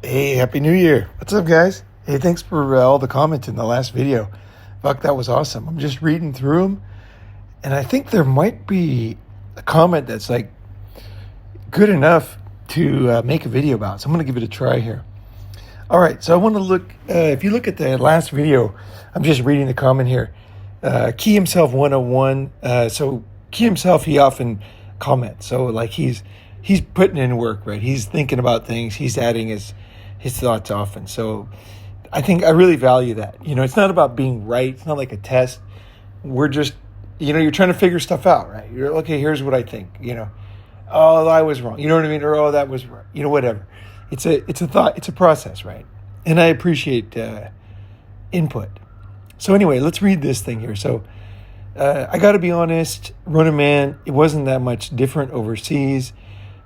Hey, Happy New Year. What's up, guys? Hey, thanks for all the comments in the last video. Fuck, that was awesome. I'm just reading through them, and I think there might be a comment that's like good enough to make a video about. So I'm going to give it a try here. All right, so I want to look, if you look at the last video, I'm just reading the comment here. Key Himself 101. So Key Himself, he often comments. So like he's putting in work, right? He's thinking about things. He's adding his thoughts often. So I think I really value that. You know, it's not about being right. It's not like a test. We're just, you're trying to figure stuff out, right? You're, okay, here's what I think, Oh, I was wrong. You know what I mean? Or, oh, that was right. Whatever. It's a thought. It's a process, right? And I appreciate input. So anyway, let's read this thing here. So I got to be honest, Ronin Man, it wasn't that much different overseas.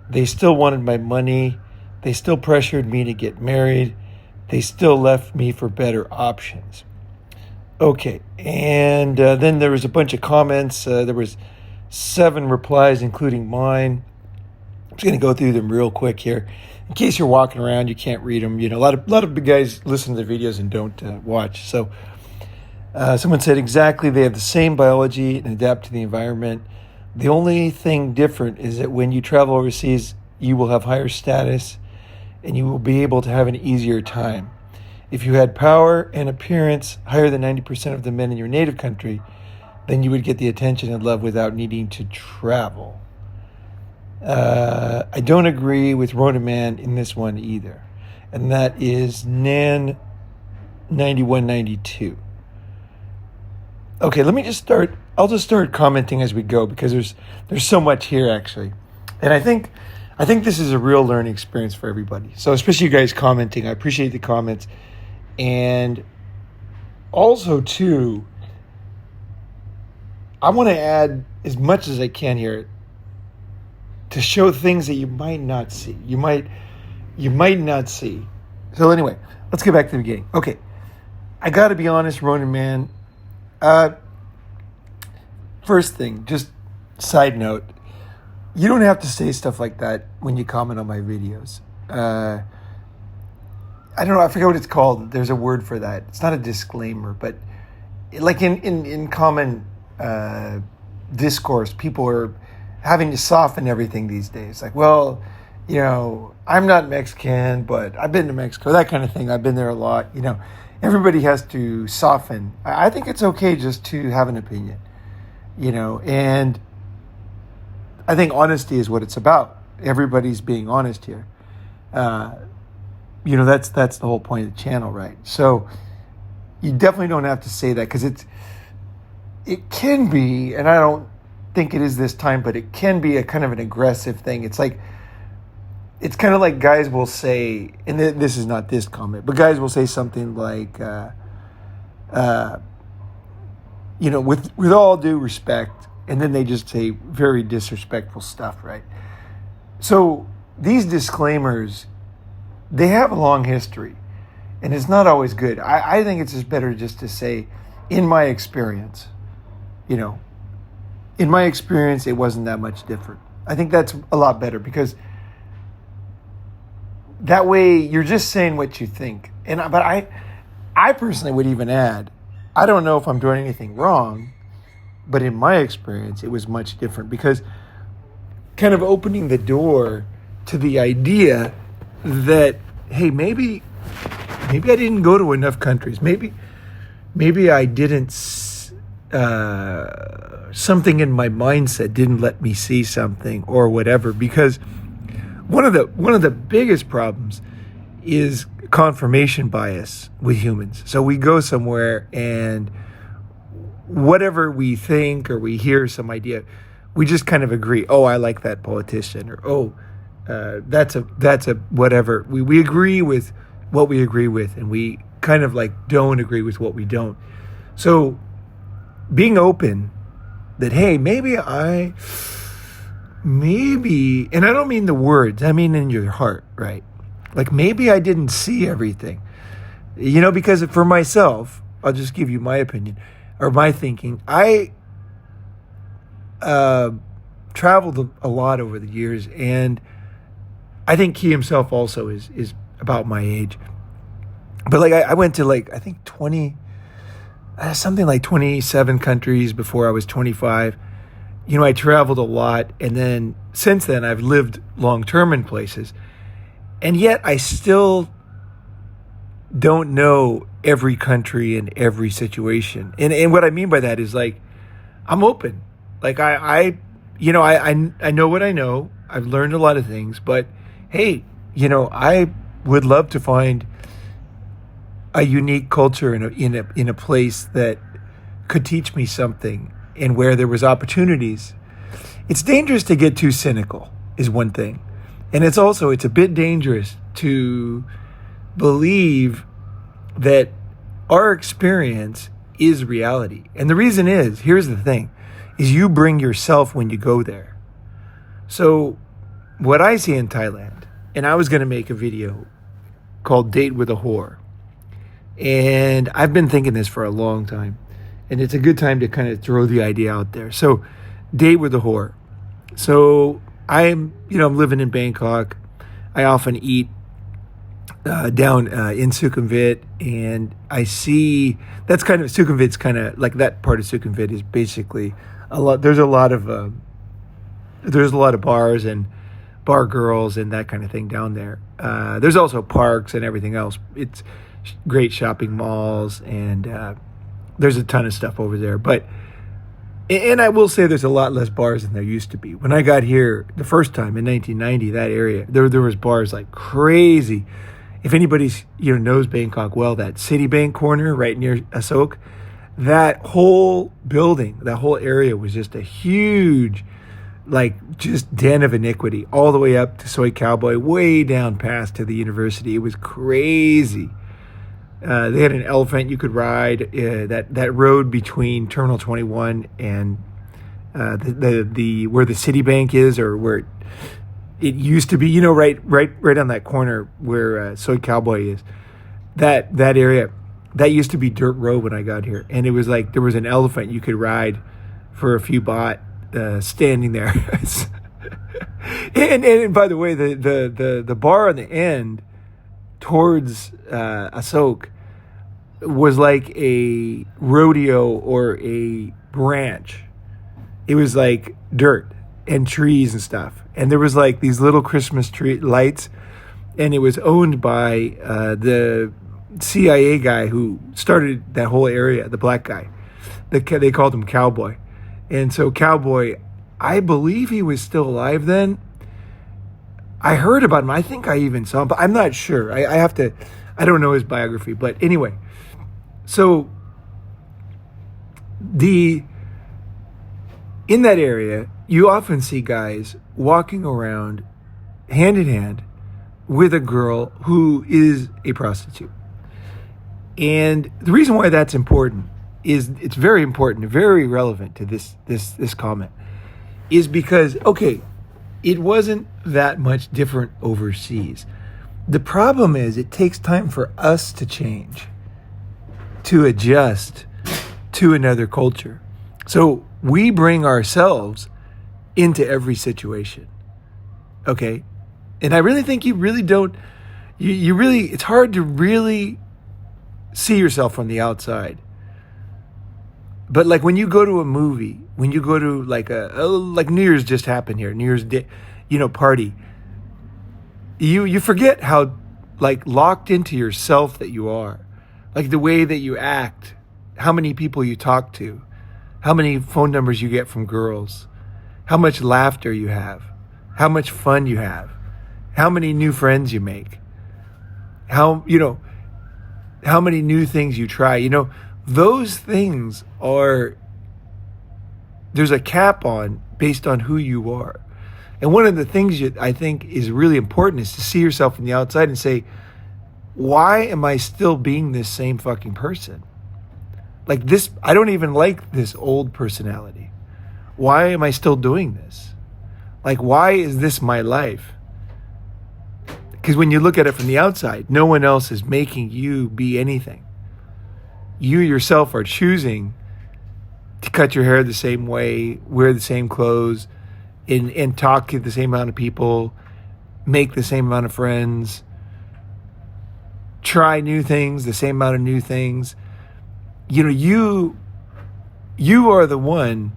They still wanted my money. They still pressured me to get married. They still left me for better options. Okay, and then there was a bunch of comments. There was 7 replies, including mine. I'm just going to go through them real quick here. In case you're walking around, you can't read them. A lot of big guys listen to the videos and don't watch. So someone said, exactly, they have the same biology and adapt to the environment. The only thing different is that when you travel overseas, you will have higher status and you will be able to have an easier time. If you had power and appearance higher than 90% of the men in your native country, then you would get the attention and love without needing to travel. I don't agree with Ronin Man in this one either. And that is Nan 9192. Okay, let me just start. I'll just start commenting as we go because there's so much here actually. And I think this is a real learning experience for everybody. So especially you guys commenting, I appreciate the comments. And also too, I want to add as much as I can here to show things that you might not see. You might not see. So anyway, let's get back to the beginning. Okay, I got to be honest, Ronin Man. First thing, just side note, you don't have to say stuff like that when you comment on my videos. I don't know, I forget what it's called. There's a word for that. It's not a disclaimer, but like in common discourse, people are having to soften everything these days. Like, well, I'm not Mexican, but I've been to Mexico, that kind of thing. I've been there a lot. Everybody has to soften. I think it's okay just to have an opinion, and I think honesty is what it's about. Everybody's being honest here. That's the whole point of the channel, right? So you definitely don't have to say that because it can be, and I don't think it is this time, but it can be a kind of an aggressive thing. It's kind of like guys will say, and this is not this comment, but guys will say something like, with all due respect, and then they just say very disrespectful stuff, right? So these disclaimers, they have a long history, and it's not always good. I think it's just better just to say, in my experience, in my experience, it wasn't that much different. I think that's a lot better because that way you're just saying what you think. But I personally would even add, I don't know if I'm doing anything wrong, but in my experience, it was much different because kind of opening the door to the idea that, hey, maybe I didn't go to enough countries. Maybe I didn't, something in my mindset didn't let me see something or whatever, because one of the biggest problems is confirmation bias with humans. So we go somewhere and whatever we think or we hear some idea, we just kind of agree. Oh, I like that politician, or that's a whatever. We agree with what we agree with, and we kind of like don't agree with what we don't. So being open that, hey, maybe, and I don't mean the words, I mean in your heart, right? Like maybe I didn't see everything, because for myself, I'll just give you my opinion or my thinking. I traveled a lot over the years, and I think he himself also is about my age. But like I went to like, I think 27 countries before I was 25. I traveled a lot. And then since then I've lived long-term in places. And yet I still don't know every country and every situation. And what I mean by that is like, I'm open. Like I know what I know. I've learned a lot of things, but hey, I would love to find a unique culture in a place that could teach me something and where there was opportunities. It's dangerous to get too cynical is one thing. And it's a bit dangerous to believe that our experience is reality. And the reason is, here's the thing, is you bring yourself when you go there. So what I see in Thailand, and I was going to make a video called Date with a Whore. And I've been thinking this for a long time. And it's a good time to kind of throw the idea out there. So date with a whore. So I'm living in Bangkok. I often eat down in Sukhumvit, and I see Sukhumvit's kind of like that part of Sukhumvit is basically there's a lot of bars and bar girls and that kind of thing down there. There's also parks and everything else. It's great shopping malls, and there's a ton of stuff over there. And I will say there's a lot less bars than there used to be. When I got here the first time in 1990, that area, there was bars like crazy. If anybody knows Bangkok well, that Citibank corner right near Asok, that whole building, that whole area was just a huge, like, just den of iniquity, all the way up to Soy Cowboy, way down past to the university. It was crazy. They had an elephant you could ride. That road between Terminal 21 and the where the Citibank is, or where it used to be, right on that corner where Soy Cowboy is. That area, that used to be dirt road when I got here, and it was like there was an elephant you could ride for a few baht, standing there. and by the way, the bar on the end towards Asok was like a rodeo or a ranch. It was like dirt and trees and stuff. And there was like these little Christmas tree lights, and it was owned by the CIA guy who started that whole area, the black guy. They called him Cowboy. And so Cowboy, I believe he was still alive then. I heard about him. I think I even saw him, but I'm not sure. I don't know his biography. But anyway, so in that area, you often see guys walking around hand in hand with a girl who is a prostitute. And the reason why that's important is it's very important, very relevant to this comment, is because, okay, it wasn't that much different overseas. The problem is it takes time for us to change, to adjust to another culture. So we bring ourselves into every situation. Okay? And I really think you really don't, it's hard to really see yourself from the outside. But like when you go to a movie, when you go to like like New Year's just happened here, New Year's Day, party, you forget how like locked into yourself that you are. Like the way that you act, how many people you talk to, how many phone numbers you get from girls, how much laughter you have, how much fun you have, how many new friends you make, how many new things you try. Those things there's a cap on based on who you are. And one of the things I think is really important is to see yourself from the outside and say, why am I still being this same fucking person? Like this, I don't even like this old personality. Why am I still doing this? Like, why is this my life? Because when you look at it from the outside, no one else is making you be anything. You yourself are choosing to cut your hair the same way, wear the same clothes, and talk to the same amount of people, make the same amount of friends, try new things, the same amount of new things. You are the one.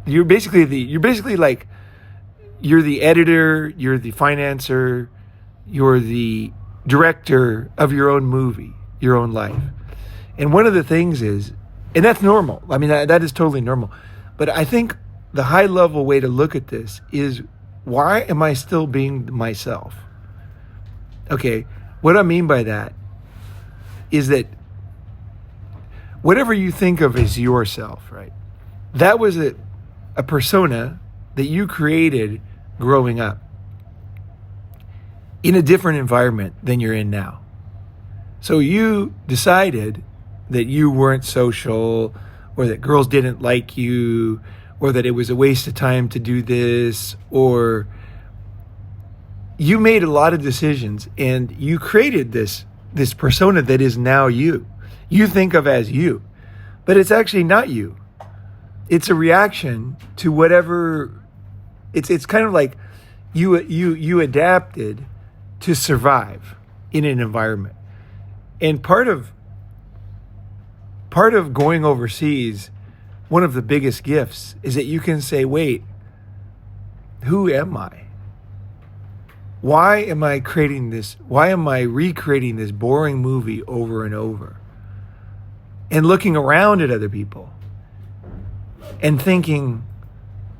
You're basically like, you're the editor, you're the financer, you're the director of your own movie, your own life. And one of the things is, and that's normal. I mean, that is totally normal. But I think the high level way to look at this is, why am I still being myself? Okay, what I mean by that is that whatever you think of as yourself, right? That was a persona that you created growing up in a different environment than you're in now. So you decided that you weren't social, or that girls didn't like you, or that it was a waste of time to do this, or you made a lot of decisions and you created this persona that is now you. You think of as you, but it's actually not you. It's a reaction to whatever. It's kind of like you adapted to survive in an environment. And part of going overseas, one of the biggest gifts is that you can say, wait, who am I? Why am I creating this? Why am I recreating this boring movie over and over? And looking around at other people and thinking,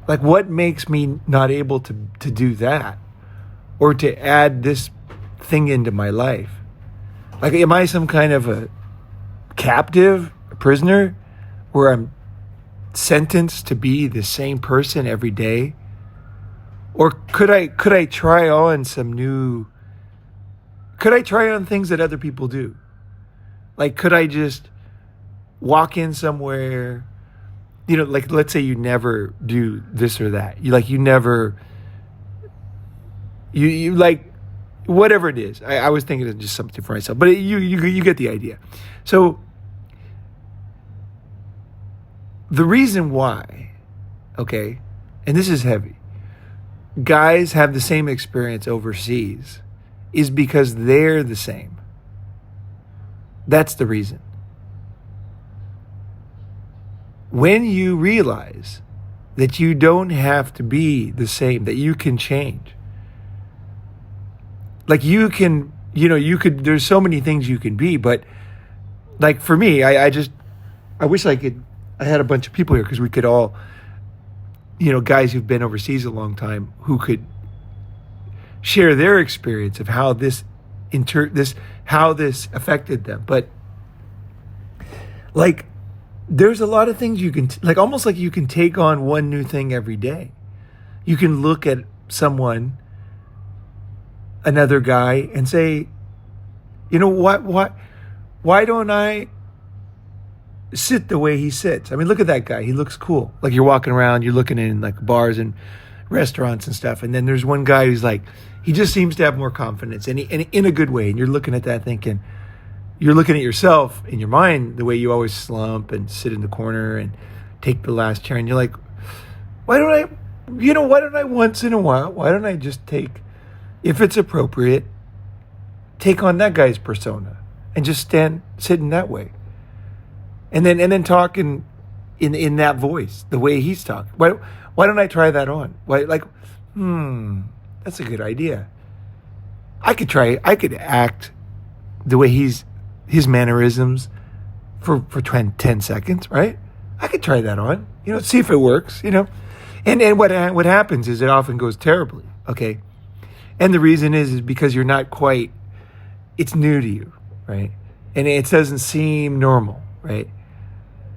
like, what makes me not able to do that, or to add this thing into my life? Like, am I some kind of a captive, a prisoner, where I'm sentenced to be the same person every day? Or could I try on things that other people do? Like, could I just walk in somewhere, like, let's say you never do this or that. You like, whatever it is. I was thinking of just something for myself, but you get the idea. So the reason why, okay, and this is heavy, guys have the same experience overseas is because they're the same. That's the reason. When you realize that you don't have to be the same, that you can change. Like, you can, there's so many things you can be, but like for me, I wish I had a bunch of people here, because we could all, guys who've been overseas a long time, who could share their experience of how how this affected them. But like, there's a lot of things you can, like, almost like you can take on one new thing every day. You can look at someone, another guy, and say, why don't I sit the way he sits? I mean, look at that guy. He looks cool. Like, you're walking around, you're looking in like bars and restaurants and stuff. And then there's one guy who's like, he just seems to have more confidence, and in a good way. And you're looking at that thinking, you're looking at yourself in your mind the way you always slump and sit in the corner and take the last chair. And you're like, why don't I once in a while, why don't I just take, if it's appropriate, take on that guy's persona and just sit in that way. And then talk in that voice, the way he's talking. Why don't I try that on? That's a good idea. I could act the way his mannerisms for 10 seconds, right? I could try that on, see if it works, And what happens is it often goes terribly, okay? And the reason is because you're not quite, it's new to you, right? And it doesn't seem normal, right?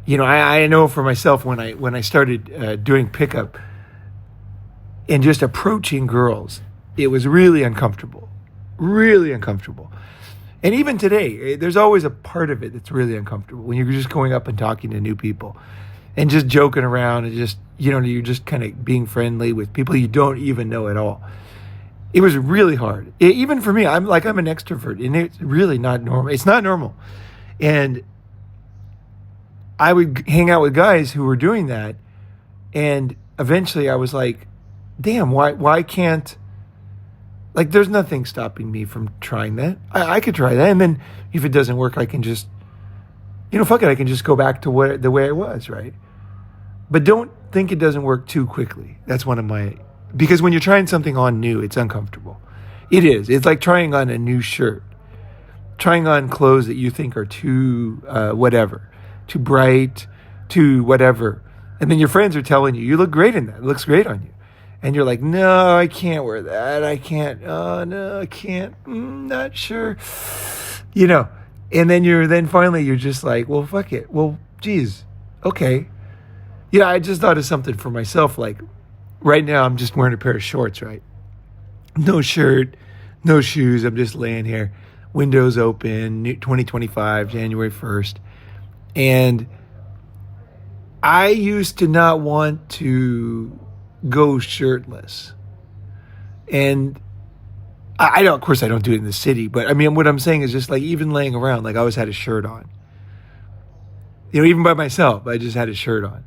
I know for myself, when I started doing pickup and just approaching girls, it was really uncomfortable. And even today, there's always a part of it that's really uncomfortable when you're just going up and talking to new people and just joking around and just, you're just kind of being friendly with people you don't even know at all. It was really hard. Even for me, I'm an extrovert, and it's really not normal. It's not normal. And I would hang out with guys who were doing that, and eventually I was like, damn, why can't Like, there's nothing stopping me from trying that. I could try that. And then if it doesn't work, I can just, fuck it. I can just go back to the way I was, right? But don't think it doesn't work too quickly. That's one of my, because when you're trying something on new, it's uncomfortable. It is. It's like trying on a new shirt, trying on clothes that you think are too, whatever, too bright, too whatever. And then your friends are telling you, you look great in that. It looks great on you. And you're like, no, I can't wear that. I can't. Oh, no, I can't. Not sure. And then finally you're just like, well, fuck it. Well, geez. Okay. Yeah, I just thought of something for myself. Like, right now I'm just wearing a pair of shorts, right? No shirt, no shoes. I'm just laying here, windows open, 2025, January 1st. And I used to not want to go shirtless. And I don't, of course I don't do it in the city, but I mean, what I'm saying is just like even laying around, like I always had a shirt on. Even by myself, I just had a shirt on.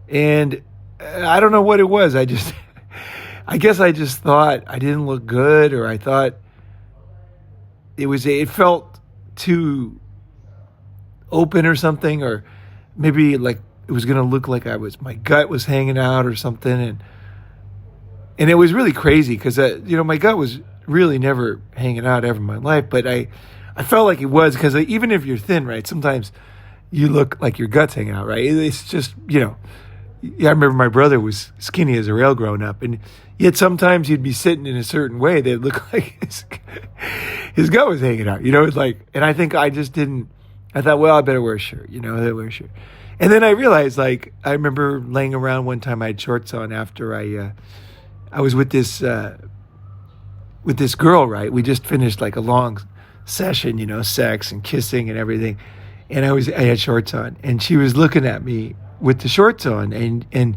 And I don't know what it was. I guess I just thought I didn't look good, or I thought it felt too open or something, or maybe like it was going to look like my gut was hanging out or something. And it was really crazy because, my gut was really never hanging out ever in my life, but I felt like it was, because even if you're thin, right, sometimes you look like your gut's hanging out, right? It's just, I remember my brother was skinny as a rail growing up, and yet sometimes he'd be sitting in a certain way that looked like his gut was hanging out, it's like, and I think I just didn't, I thought, well, I better wear a shirt, I better wear a shirt. And then I realized, like, I remember laying around one time, I had shorts on after I was with this girl, right? We just finished like a long session, sex and kissing and everything. And I had shorts on, and she was looking at me with the shorts on, and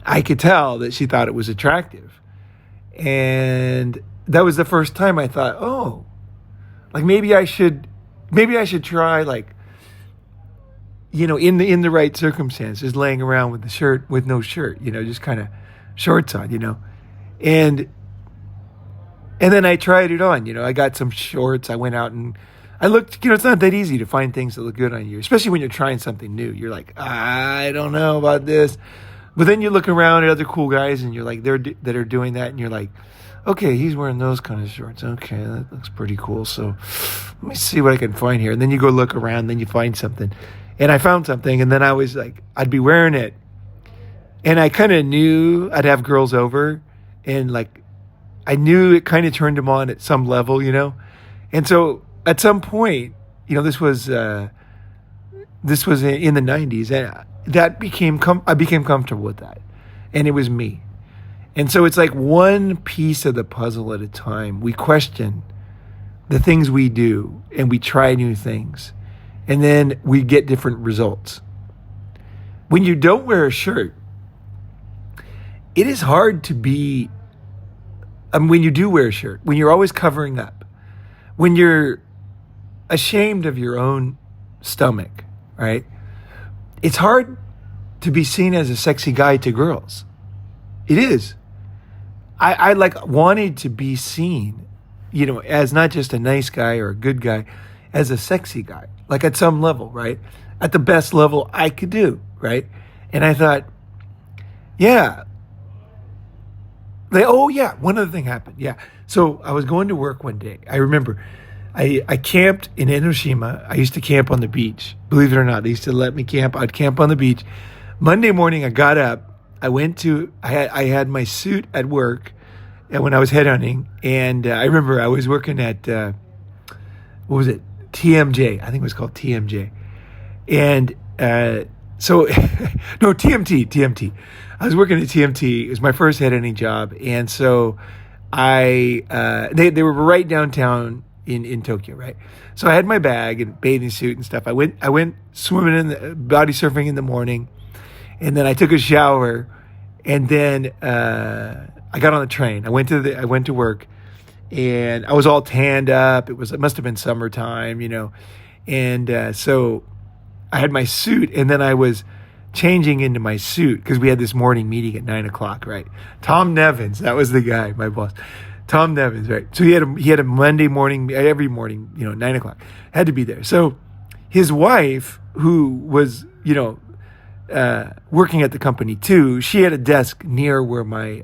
I could tell that she thought it was attractive. And that was the first time I thought, oh, like maybe I should try, like, in the right circumstances, laying around with no shirt, just kind of shorts on, and then I tried it on, I got some shorts. I went out and I looked, it's not that easy to find things that look good on you, especially when you're trying something new. You're like, I don't know about this. But then you look around at other cool guys and you're like, that are doing that. And you're like, okay, he's wearing those kind of shorts. Okay, that looks pretty cool. So let me see what I can find here. And then you go look around, then you find something. And I found something, and then I was like, I'd be wearing it. And I kind of knew I'd have girls over, and like, I knew it kind of turned them on at some level, And so at some point, this was in the 90s, and I became comfortable with that, and it was me. And so it's like one piece of the puzzle at a time. We question the things we do, and we try new things, and then we get different results. When you don't wear a shirt, it is hard to be, when you do wear a shirt, when you're always covering up, when you're ashamed of your own stomach, right? It's hard to be seen as a sexy guy to girls. It is. I like wanted to be seen, as not just a nice guy or a good guy, as a sexy guy, like at some level, right? At the best level I could do, right? And I thought, yeah. One other thing happened. Yeah. So I was going to work one day. I remember I camped in Enoshima. I used to camp on the beach. Believe it or not, they used to let me camp. I'd camp on the beach. Monday morning, I got up. I had my suit at work when I was headhunting. And I remember I was working at, what was it? TMJ. I think it was called TMJ. And TMT. I was working at TMT. It was my first headhunting job. And so they were right downtown in Tokyo, right? So I had my bag and bathing suit and stuff. I went swimming body surfing in the morning. And then I took a shower, and then I got on the train. I went to work, and I was all tanned up. It must have been summertime, and so I had my suit, and then I was changing into my suit because we had this morning meeting at 9:00, right? Tom Nevins, that was the guy, my boss. Tom Nevins, right? So he had a Monday morning, every morning, 9:00, had to be there. So his wife, who was, working at the company too, she had a desk near where my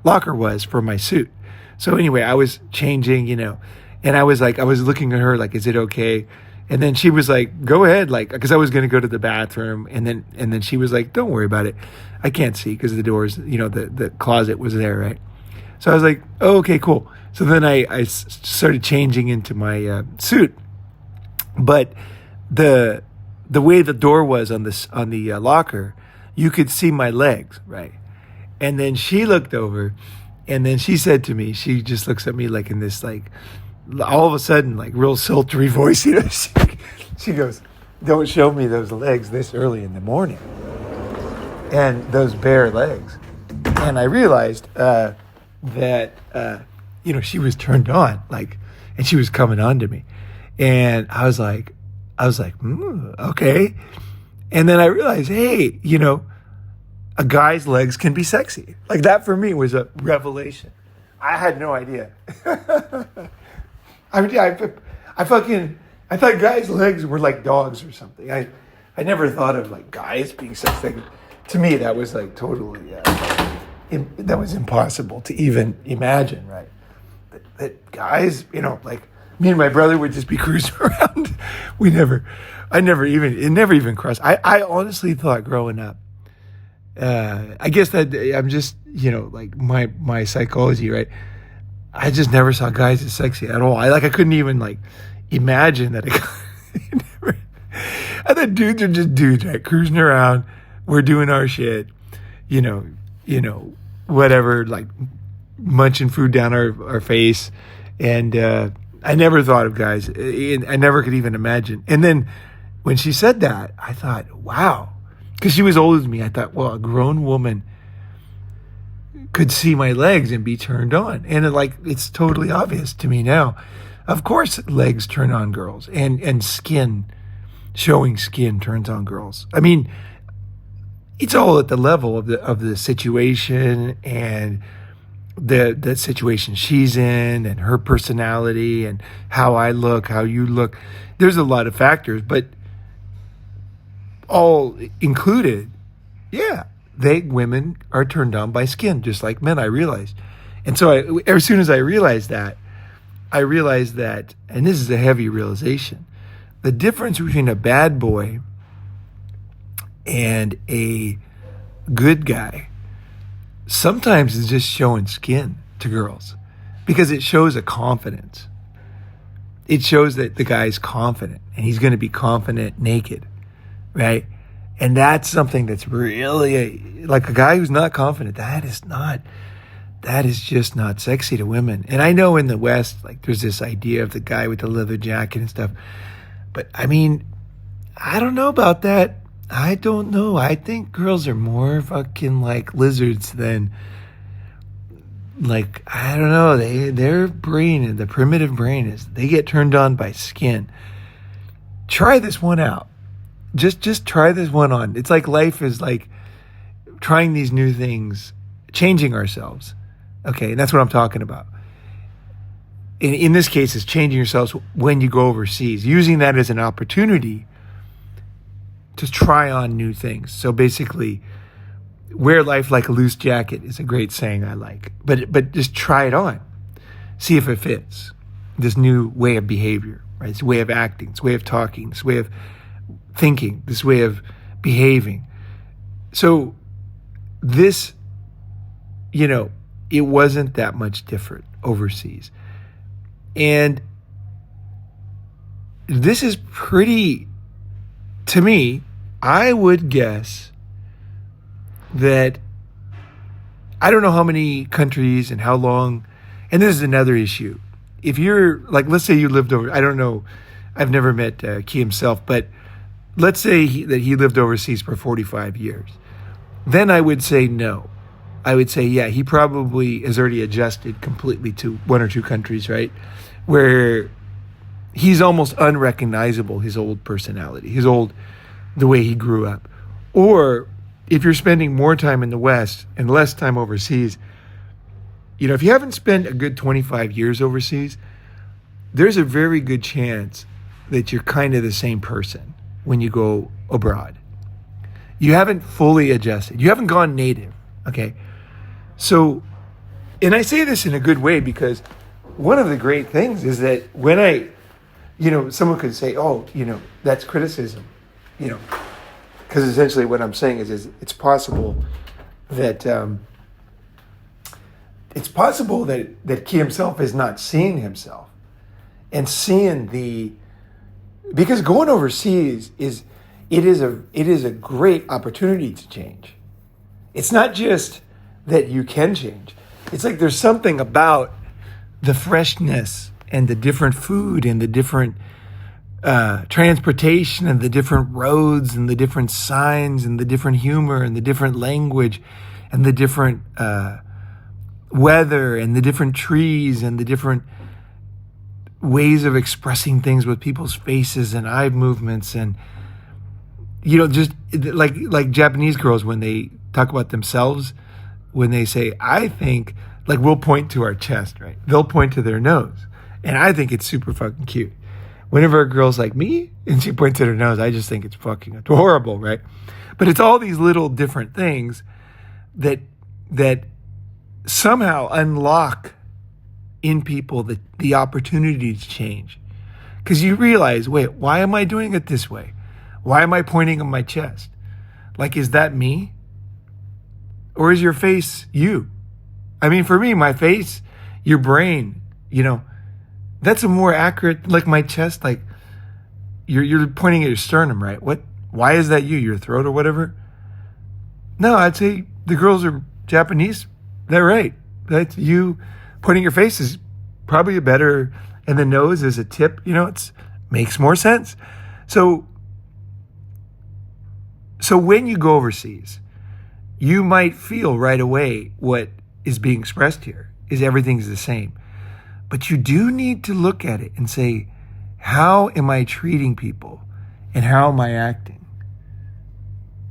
locker was for my suit. So anyway, I was changing, and I was looking at her like, is it okay? And then she was like, go ahead, like, because I was going to go to the bathroom, and then she was like, don't worry about it. I can't see because the doors, the closet was there, right? So I was like, oh, okay, cool. So then I started changing into my suit, but the way the door was on the locker, you could see my legs, right? And then she looked over, and then she said to me, she just looks at me like in this, like, all of a sudden, like, real sultry voice, she goes, don't show me those legs this early in the morning, and those bare legs. And I realized that she was turned on, like, and she was coming on to me, and I was like, okay. And then I realized, hey, a guy's legs can be sexy. Like, that for me was a revelation. I had no idea. I thought guys' legs were like dogs or something. I never thought of like guys being sexy. To me, that was like totally, that was impossible to even imagine, right? That guys, like me and my brother would just be cruising around. It never even crossed. I honestly thought growing up, I guess that I'm just, like my psychology, right? I just never saw guys as sexy at all. I couldn't even like imagine that. I thought dudes are just dudes, right? Cruising around. We're doing our shit, whatever, like munching food down our face. And, I never thought of guys. I never could even imagine. And then when she said that, I thought, wow, because she was older than me. I thought, well, a grown woman could see my legs and be turned on. And it's totally obvious to me now. Of course, legs turn on girls, and skin, showing skin turns on girls. I mean, it's all at the level of the situation and the situation she's in and her personality and how I look, how you look. There's a lot of factors, but all included, yeah, women are turned on by skin, just like men, I realized. And so as soon as I realized that, and this is a heavy realization, the difference between a bad boy and a good guy sometimes is just showing skin to girls, because it shows a confidence. It shows that the guy's confident, and he's going to be confident naked, right? And that's something that's really like a guy who's not confident. That is just not sexy to women. And I know in the West, like, there's this idea of the guy with the leather jacket and stuff. But I mean, I don't know about that. I don't know. I think girls are more fucking like lizards than, like, I don't know. Their brain, the primitive brain, they get turned on by skin. Try this one out. Just try this one on. It's like life is like trying these new things, changing ourselves. Okay, and that's what I'm talking about. In this case, it's changing yourselves when you go overseas, using that as an opportunity to try on new things. So basically, wear life like a loose jacket is a great saying I like. But just try it on. See if it fits. This new way of behavior, right? This way of acting, this way of talking, this way of thinking, this way of behaving. So this, it wasn't that much different overseas. And this is pretty, to me, I would guess that I don't know how many countries and how long, and this is another issue. If you're, like, let's say you lived over, I don't know, I've never met Key himself, but let's say that he lived overseas for 45 years. Then I would say no. I would say, yeah, he probably has already adjusted completely to one or two countries, right? Where he's almost unrecognizable, his old personality, the way he grew up. Or if you're spending more time in the West and less time overseas, if you haven't spent a good 25 years overseas, there's a very good chance that you're kind of the same person when you go abroad. You haven't fully adjusted. You haven't gone native, okay? So, and I say this in a good way because one of the great things is that when someone could say, oh, that's criticism, because essentially what I'm saying is it's possible that Key himself is not seeing himself and seeing because going overseas is a great opportunity to change. It's not just that you can change. It's like there's something about the freshness and the different food and the different transportation and the different roads and the different signs and the different humor and the different language and the different weather and the different trees and the different ways of expressing things with people's faces and eye movements and just like Japanese girls when they talk about themselves, when they say, I think, like we'll point to our chest, right? They'll point to their nose. And I think it's super fucking cute. Whenever a girl's like me and she points at her nose, I just think it's fucking adorable, right? But it's all these little different things that somehow unlock in people the opportunity to change. Because you realize, wait, why am I doing it this way? Why am I pointing on my chest? Like, is that me? Or is your face you? I mean, for me, my face, your brain, that's a more accurate, like my chest, like you're pointing at your sternum, right? Why is that you? Your throat or whatever? No, I'd say the girls are Japanese. They're right. That's you pointing your face is probably a better, and the nose is a tip, it makes more sense. So when you go overseas, you might feel right away what is being expressed here is everything's the same. But you do need to look at it and say, how am I treating people and how am I acting?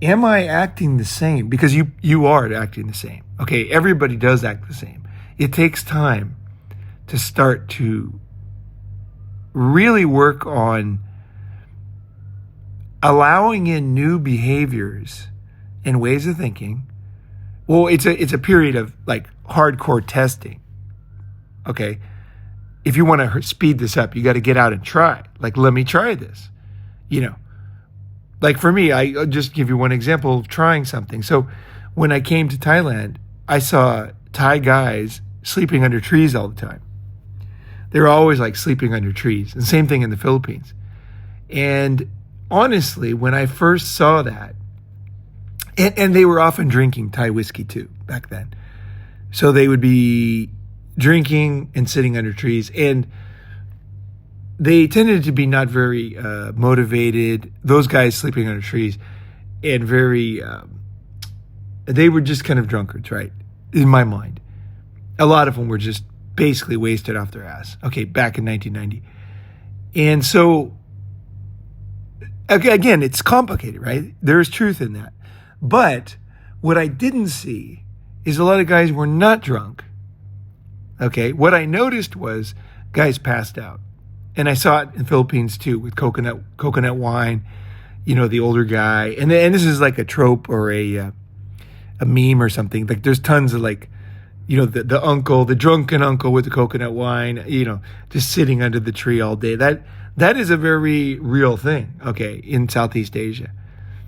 Am I acting the same? Because you are acting the same. Okay, everybody does act the same. It takes time to start to really work on allowing in new behaviors and ways of thinking. Well, it's a period of like hardcore testing. Okay. If you want to speed this up, you got to get out and try. Like, let me try this. Like for me, I'll just give you one example of trying something. So when I came to Thailand, I saw Thai guys sleeping under trees all the time. They're always like sleeping under trees. And same thing in the Philippines. And honestly, when I first saw that, and they were often drinking Thai whiskey too back then. So they would be drinking and sitting under trees. And they tended to be not very motivated. Those guys sleeping under trees and very, they were just kind of drunkards, right? In my mind. A lot of them were just basically wasted off their ass. Okay, back in 1990. And so, again, it's complicated, right? There's truth in that. But what I didn't see is a lot of guys were not drunk. Okay, what I noticed was guys passed out. And I saw it in the Philippines too with coconut wine, the older guy. And this is like a trope or a meme or something. Like there's tons of like, the uncle, the drunken uncle with the coconut wine, just sitting under the tree all day. That is a very real thing, okay, in Southeast Asia.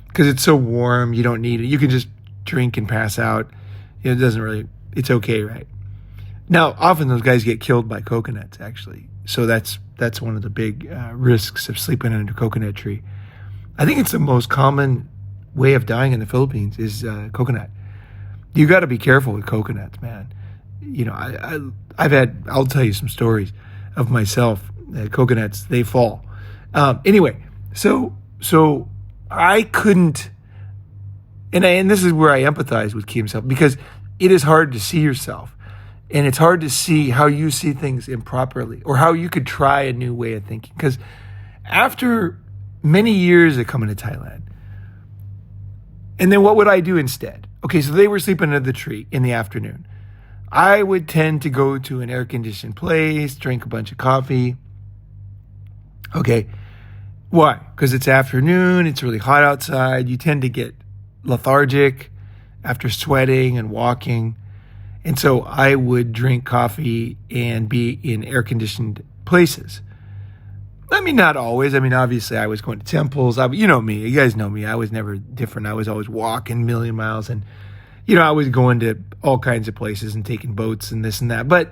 Because it's so warm, you don't need it. You can just drink and pass out. It doesn't really, it's okay, right? Now, often those guys get killed by coconuts, actually. So that's one of the big risks of sleeping under a coconut tree. I think it's the most common way of dying in the Philippines is coconut. You got to be careful with coconuts, man. I'll tell you some stories of myself. Coconuts, they fall. Anyway, so I couldn't, and this is where I empathize with Key himself, because it is hard to see yourself. And it's hard to see how you see things improperly or how you could try a new way of thinking. Because after many years of coming to Thailand, and then what would I do instead? Okay, so they were sleeping under the tree in the afternoon. I would tend to go to an air-conditioned place, drink a bunch of coffee. Okay, why? Because it's afternoon, it's really hot outside. You tend to get lethargic after sweating and walking. And so I would drink coffee and be in air-conditioned places. I mean, not always. I mean, obviously, I was going to temples. You know me. You guys know me. I was never different. I was always walking a million miles. And, I was going to all kinds of places and taking boats and this and that. But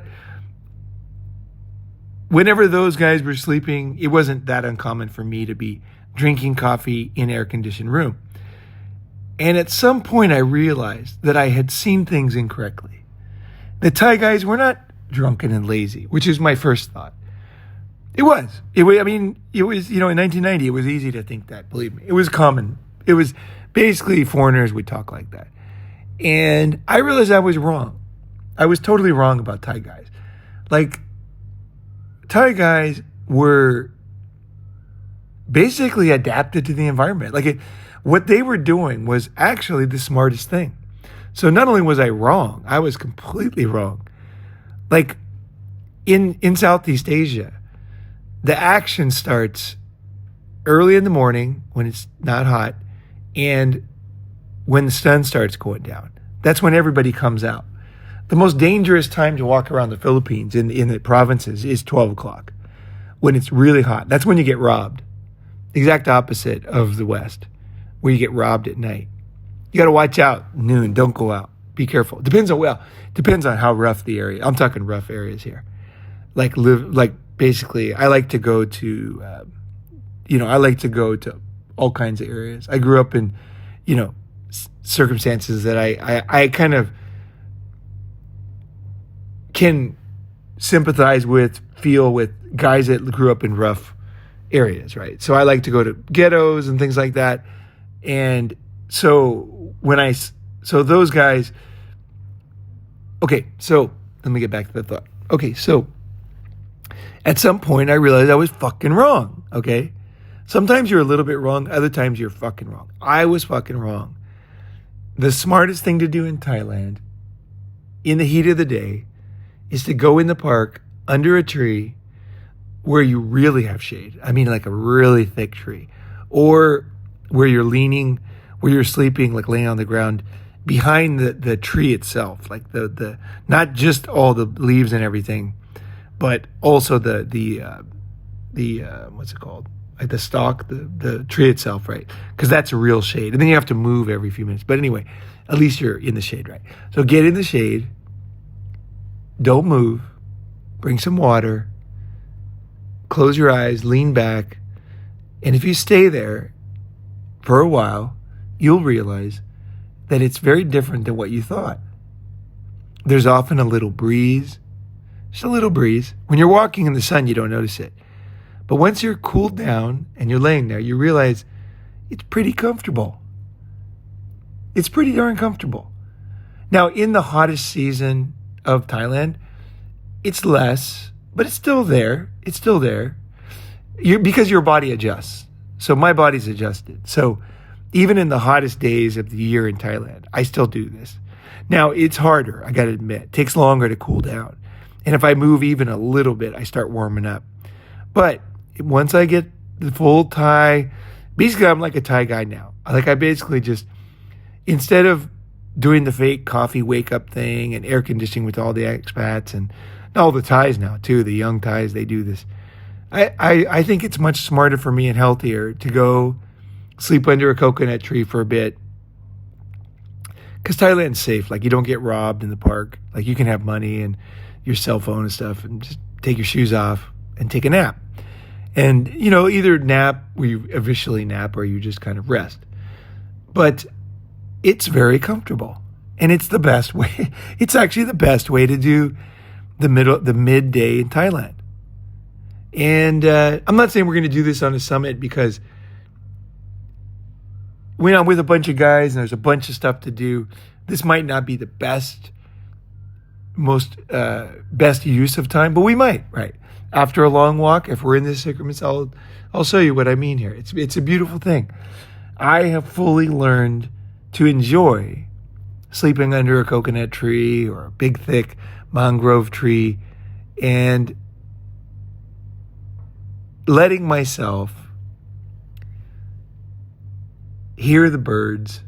whenever those guys were sleeping, it wasn't that uncommon for me to be drinking coffee in an air-conditioned room. And at some point, I realized that I had seen things incorrectly. The Thai guys were not drunken and lazy, which is my first thought. It was, in 1990, it was easy to think that, believe me. It was common. It was basically foreigners would talk like that. And I realized I was wrong. I was totally wrong about Thai guys. Like, Thai guys were basically adapted to the environment. What they were doing was actually the smartest thing. So not only was I wrong, I was completely wrong. Like, in Southeast Asia, the action starts early in the morning when it's not hot and when the sun starts going down. That's when everybody comes out. The most dangerous time to walk around the Philippines in the provinces is 12 o'clock when it's really hot. That's when you get robbed. The exact opposite of the West, where you get robbed at night. You got to watch out. Noon, don't go out. Be careful. Depends on how rough the area. I'm talking rough areas here. Basically, I like to go to, all kinds of areas. I grew up in, circumstances that I kind of can sympathize with, feel with guys that grew up in rough areas, right? So I like to go to ghettos and things like that. And so those guys, okay, so let me get back to the thought. Okay, so at some point, I realized I was fucking wrong, okay? Sometimes you're a little bit wrong. Other times you're fucking wrong. I was fucking wrong. The smartest thing to do in Thailand, in the heat of the day, is to go in the park under a tree where you really have shade. I mean, like a really thick tree. Or where you're leaning, where you're sleeping, like laying on the ground, behind the tree itself. Like the not just all the leaves and everything, but also the what's it called? Like the stalk, the tree itself, right? Because that's a real shade. And then you have to move every few minutes. But anyway, at least you're in the shade, right? So get in the shade. Don't move. Bring some water. Close your eyes. Lean back. And if you stay there for a while, you'll realize that it's very different than what you thought. There's often a little breeze. Just a little breeze. When you're walking in the sun, you don't notice it. But once you're cooled down and you're laying there, you realize it's pretty comfortable. It's pretty darn comfortable. Now, in the hottest season of Thailand, it's less, but it's still there. It's still there. Because your body adjusts. So my body's adjusted. So even in the hottest days of the year in Thailand, I still do this. Now, it's harder, I got to admit. It takes longer to cool down. And if I move even a little bit, I start warming up. But once I get the full Thai, basically I'm like a Thai guy now. I basically just, instead of doing the fake coffee wake up thing and air conditioning with all the expats and all the Thais now too, the young Thais, they do this. I think it's much smarter for me and healthier to go sleep under a coconut tree for a bit. Because Thailand's safe. Like, you don't get robbed in the park. Like, you can have money and your cell phone and stuff and just take your shoes off and take a nap. And, either nap where you officially nap or you just kind of rest. But it's very comfortable. And it's the best way. It's actually the best way to do the midday in Thailand. And I'm not saying we're going to do this on a summit because when I'm with a bunch of guys and there's a bunch of stuff to do, this might not be the best use of time, but we might, right? After a long walk, if we're in this increments, I'll show you what I mean here. It's a beautiful thing. I have fully learned to enjoy sleeping under a coconut tree or a big, thick mangrove tree, and letting myself hear the birds,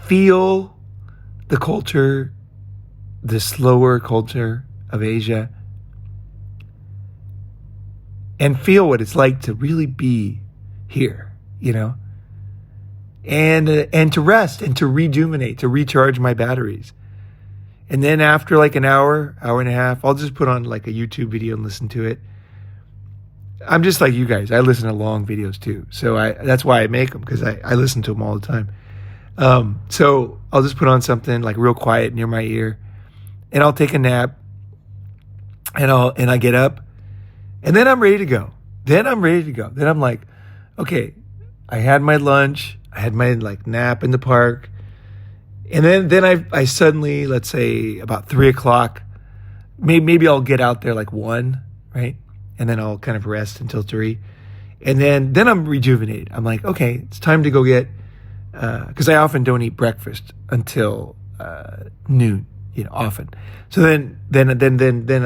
feel the culture, the slower culture of Asia, and feel what it's like to really be here, and to rest and to rejuvenate, to recharge my batteries. And then after like an hour and a half, I'll just put on like a YouTube video and listen to it. I'm just like you guys. I listen to long videos too. So that's why I make them, because I listen to them all the time. So I'll just put on something like real quiet near my ear, and I'll take a nap, and I get up, and then I'm ready to go. Then I'm like, okay, I had my lunch, I had my like nap in the park, and then I suddenly, let's say about 3:00, maybe I'll get out there like 1, right? And then I'll kind of rest until 3. And then I'm rejuvenated. I'm like, okay, it's time to go get, because I often don't eat breakfast until noon, often. So then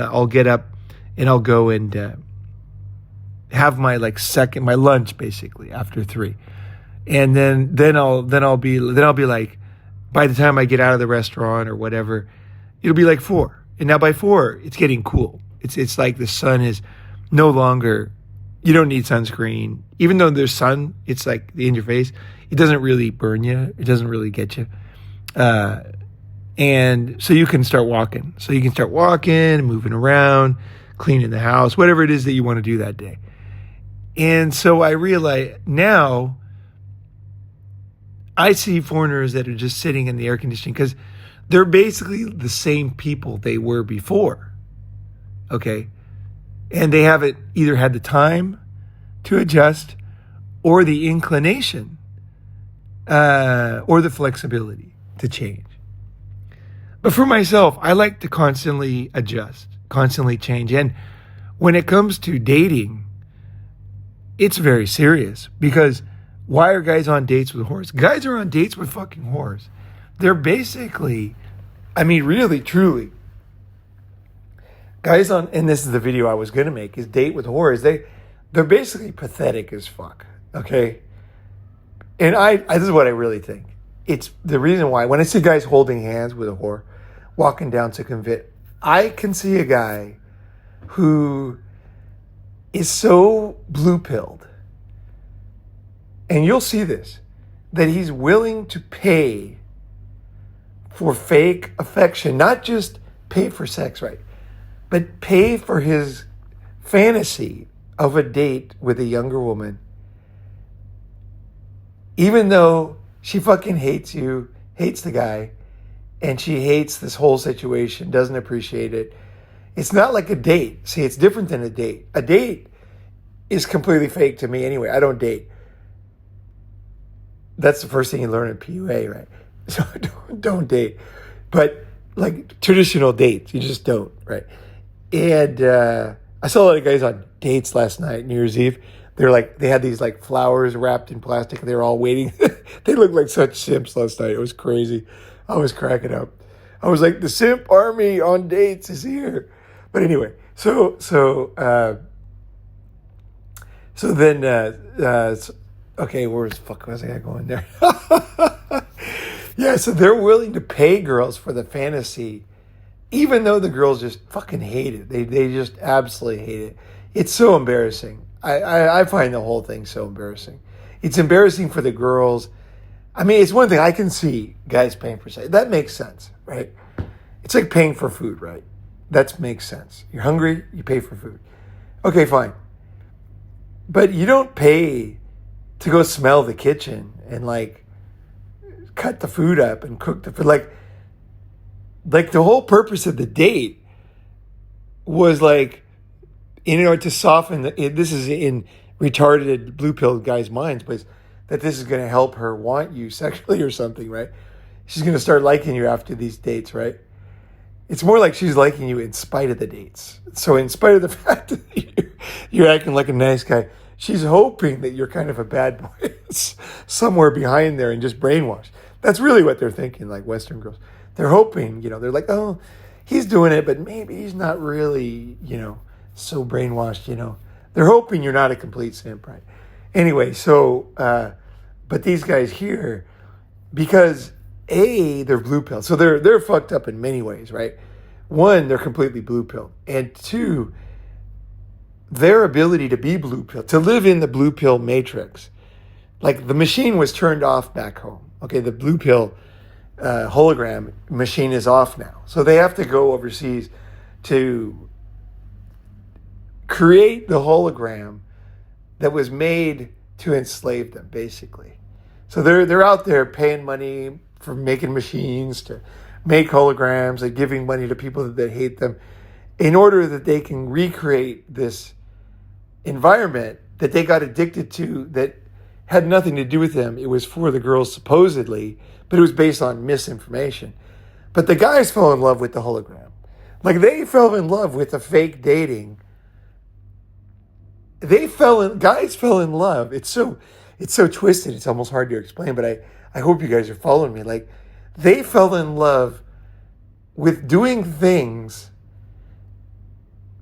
I'll get up and I'll go and have my like my lunch basically after 3. And then I'll be like, by the time I get out of the restaurant or whatever, it'll be like 4. And now by 4, it's getting cool. It's like the sun is no longer, you don't need sunscreen. Even though there's sun, it's like in your face. It doesn't really burn you. It doesn't really get you. And so you can start walking. So you can start walking, moving around, cleaning the house, whatever it is that you want to do that day. And so I realize now I see foreigners that are just sitting in the air conditioning because they're basically the same people they were before. Okay. And they haven't either had the time to adjust or the inclination or the flexibility to change. But for myself, I like to constantly adjust, constantly change. And when it comes to dating, it's very serious, because why are guys on dates with whores? Guys are on dates with fucking whores. They're basically, really, truly, guys on, and this is the video I was going to make, is date with whores. They're basically pathetic as fuck, okay? And this is what I really think. It's the reason why, when I see guys holding hands with a whore, walking down to convit, I can see a guy who is so blue-pilled, and you'll see this, that he's willing to pay for fake affection, not just pay for sex, right? But pay for his fantasy of a date with a younger woman, even though she fucking hates you, hates the guy, and she hates this whole situation, doesn't appreciate it. It's not like a date. See, it's different than a date. A date is completely fake to me anyway. I don't date. That's the first thing you learn in PUA, right? So don't date. But like traditional dates, you just don't, right? And I saw a lot of guys on dates last night, New Year's Eve. They had these like flowers wrapped in plastic, and they were all waiting. They looked like such simps last night. It was crazy. I was cracking up. I was like, the simp army on dates is here. But anyway, so then, okay, where the fuck was I going there? Yeah, so they're willing to pay girls for the fantasy, even though the girls just fucking hate it. They just absolutely hate it. It's so embarrassing. I find the whole thing so embarrassing. It's embarrassing for the girls. It's one thing I can see guys paying for sex. That makes sense, right? It's like paying for food, right? That makes sense. You're hungry, you pay for food. Okay, fine. But you don't pay to go smell the kitchen and like cut the food up and cook the food. Like the whole purpose of the date was like, in order to soften, this is in retarded blue-pilled guys' minds, but that this is going to help her want you sexually or something, right? She's going to start liking you after these dates, right? It's more like she's liking you in spite of the dates. So in spite of the fact that you're acting like a nice guy, she's hoping that you're kind of a bad boy somewhere behind there and just brainwashed. That's really what they're thinking, like Western girls. they're hoping, they're like, oh, he's doing it, but maybe he's not really, so brainwashed. They're hoping you're not a complete simp, right? Anyway, so, but these guys here, because they're blue pill. So they're fucked up in many ways, right? One, they're completely blue pill. And two, their ability to be blue pill, to live in the blue pill matrix. Like the machine was turned off back home. Okay, the blue pill hologram machine is off now. So they have to go overseas to create the hologram that was made to enslave them, basically. So they're out there paying money for making machines to make holograms and giving money to people that hate them in order that they can recreate this environment that they got addicted to that had nothing to do with them. It was for the girls supposedly, but it was based on misinformation. But the guys fell in love with the hologram. Like they fell in love with the fake dating. Guys fell in love. It's so twisted. It's almost hard to explain, but I hope you guys are following me. Like they fell in love with doing things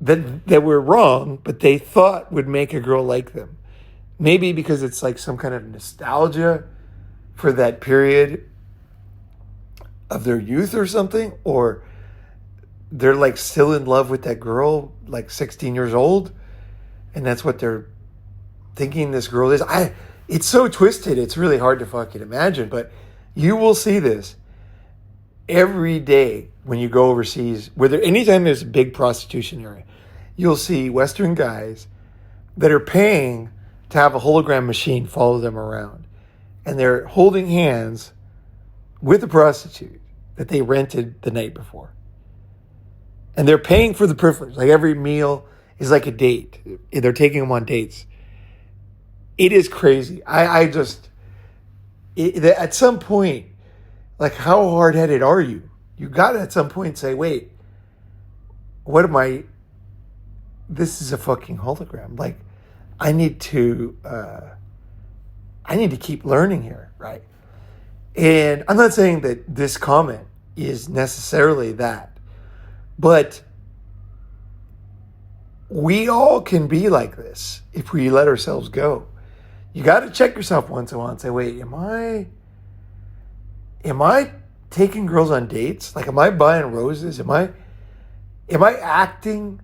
that were wrong, but they thought would make a girl like them. Maybe because it's like some kind of nostalgia for that period of their youth or something, or they're like still in love with that girl, like 16 years old, and that's what they're thinking this girl is. It's so twisted, it's really hard to fucking imagine, but you will see this every day when you go overseas. Anytime there's a big prostitution area, you'll see Western guys that are paying to have a hologram machine follow them around. And they're holding hands with a prostitute that they rented the night before. And they're paying for the privilege. Like every meal is like a date. They're taking them on dates. It is crazy. At some point, like how hard-headed are you? You got to at some point say, wait, what am I? This is a fucking hologram. Like, I need to keep learning here, right? And I'm not saying that this comment is necessarily that, but we all can be like this if we let ourselves go. You got to check yourself once in a while and say, wait, am I taking girls on dates? Like, am I buying roses? Am I acting?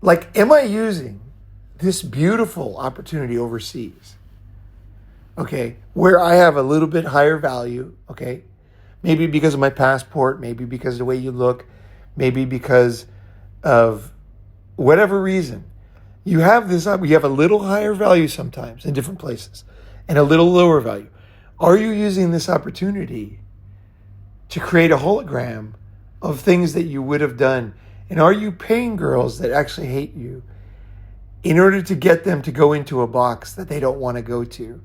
Like, am I using this beautiful opportunity overseas, okay, where I have a little bit higher value, okay, maybe because of my passport, maybe because of the way you look, maybe because of whatever reason, you have a little higher value sometimes in different places and a little lower value. Are you using this opportunity to create a hologram of things that you would have done? And are you paying girls that actually hate you in order to get them to go into a box that they don't want to go to?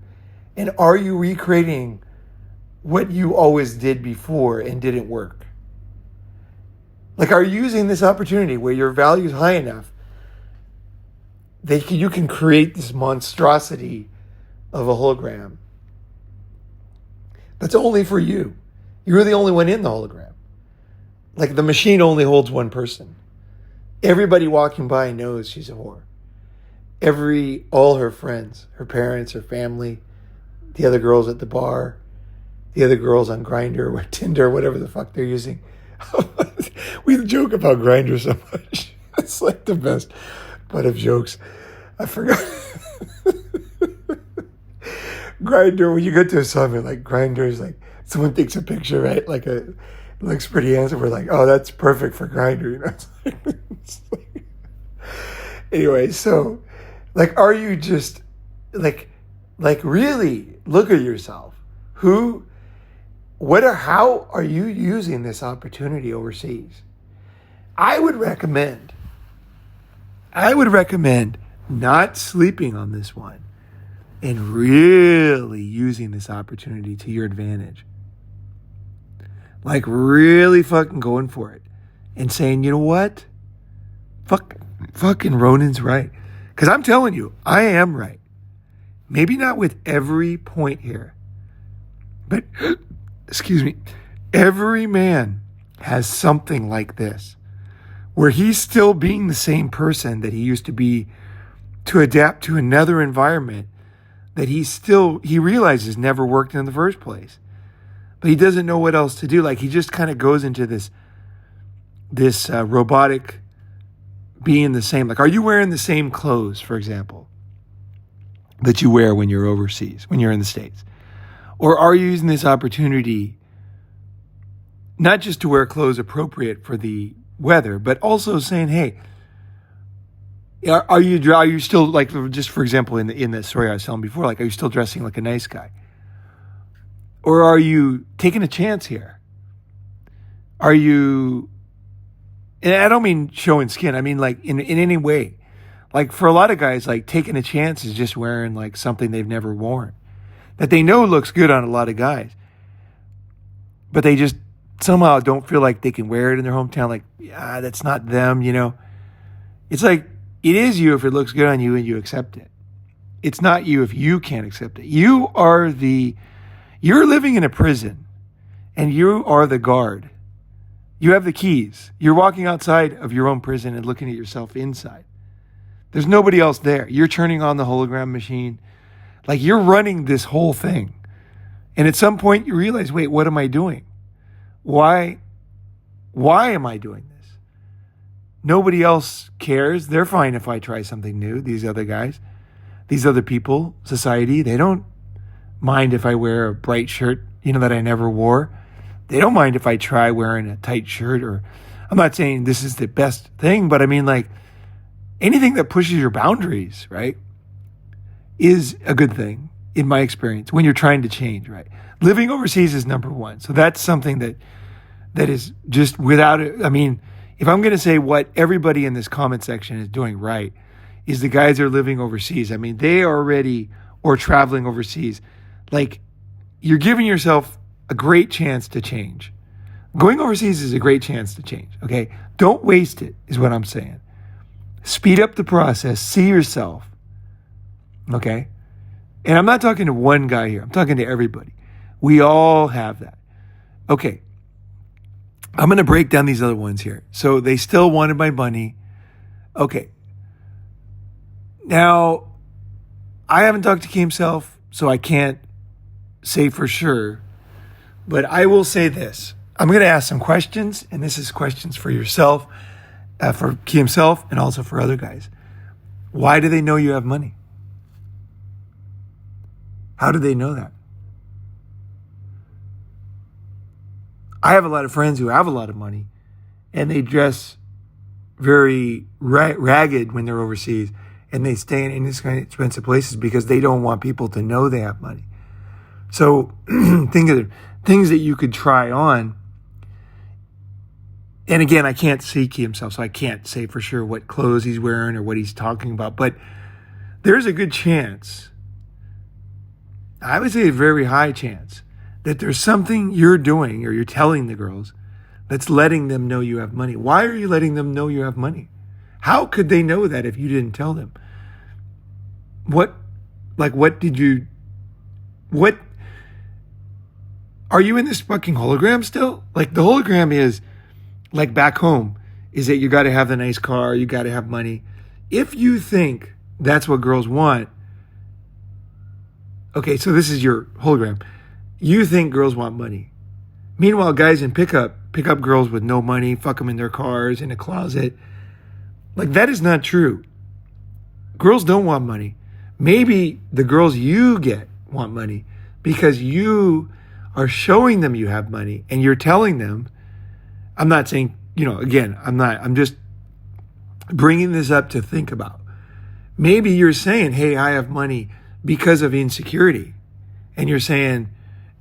And are you recreating what you always did before and didn't work? Like, are you using this opportunity where your value is high enough that you can create this monstrosity of a hologram that's only for you? You're the only one in the hologram. Like, the machine only holds one person. Everybody walking by knows she's a whore. All her friends, her parents, her family, the other girls at the bar, the other girls on Grindr or Tinder, whatever the fuck they're using. We joke about Grindr so much. It's like the best butt of jokes. I forgot. Grindr, when you go to a summit, like Grindr is like, someone takes a picture, right? Like it looks pretty handsome. We're like, oh, that's perfect for Grindr, you know? It's like, anyway, so like, are you just like really look at yourself? How are you using this opportunity overseas? I would recommend not sleeping on this one and really using this opportunity to your advantage. Like really fucking going for it and saying, you know what? Fucking Ronin's right. Because I'm telling you, I am right. Maybe not with every point here, but excuse me, Every man has something like this, where he's still being the same person that he used to be to adapt to another environment that he realizes never worked in the first place. But he doesn't know what else to do. Like, he just kind of goes into this robotic being the same. Like, are you wearing the same clothes, for example, that you wear when you're overseas, when you're in the States? Or are you using this opportunity not just to wear clothes appropriate for the weather, but also saying, hey, are you still, like, just for example, in the story I was telling before, like, are you still dressing like a nice guy? Or are you taking a chance here? Are you, and I don't mean showing skin, I mean like in any way. Like, for a lot of guys, like, taking a chance is just wearing like something they've never worn that they know looks good on a lot of guys, but they just somehow don't feel like they can wear it in their hometown. Like, yeah, that's not them, you know? It's like, it is you if it looks good on you and you accept it. It's not you if you can't accept it. You're living in a prison and you are the guard. You have the keys. You're walking outside of your own prison and looking at yourself inside. There's nobody else there. You're turning on the hologram machine. Like, you're running this whole thing. And at some point you realize, wait, what am I doing? Why am I doing this? Nobody else cares. They're fine if I try something new. These other guys, these other people, society, they don't mind if I wear a bright shirt, that I never wore. They don't mind if I try wearing a tight shirt, or I'm not saying this is the best thing, but I mean, like, anything that pushes your boundaries, right, is a good thing in my experience when you're trying to change, right? Living overseas is number one. So that's something that is just without it. I mean, if I'm going to say what everybody in this comment section is doing right, is the guys that are living overseas. I mean, they are already, or traveling overseas. Like, you're giving yourself a great chance to change. Going overseas is a great chance to change, okay? Don't waste it, is what I'm saying. Speed up the process. See yourself, okay? And I'm not talking to one guy here. I'm talking to everybody. We all have that. Okay. I'm going to break down these other ones here. So they still wanted my money. Okay. Now, I haven't talked to Key himself, so I can't say for sure. But I will say this. I'm going to ask some questions, and this is questions for yourself, for Key himself, and also for other guys. Why do they know you have money? How do they know that? I have a lot of friends who have a lot of money, and they dress very ragged when they're overseas, and they stay in these kind of expensive places because they don't want people to know they have money. So think of things that you could try on. And again, I can't see Key himself, so I can't say for sure what clothes he's wearing or what he's talking about. But there's a good chance, I would say a very high chance, that there's something you're doing or you're telling the girls that's letting them know you have money. Why are you letting them know you have money? How could they know that if you didn't tell them? What are you in this fucking hologram still? Like, the hologram is, like, back home, is that you got to have the nice car, you got to have money. If you think that's what girls want, okay, so this is your hologram. You think girls want money. Meanwhile, guys in pick up girls with no money, fuck them in their cars, in a closet. Like, that is not true. Girls don't want money. Maybe the girls you get want money because you are showing them you have money and you're telling them. I'm not saying, again, I'm just bringing this up to think about. Maybe you're saying, hey, I have money because of insecurity. And you're saying,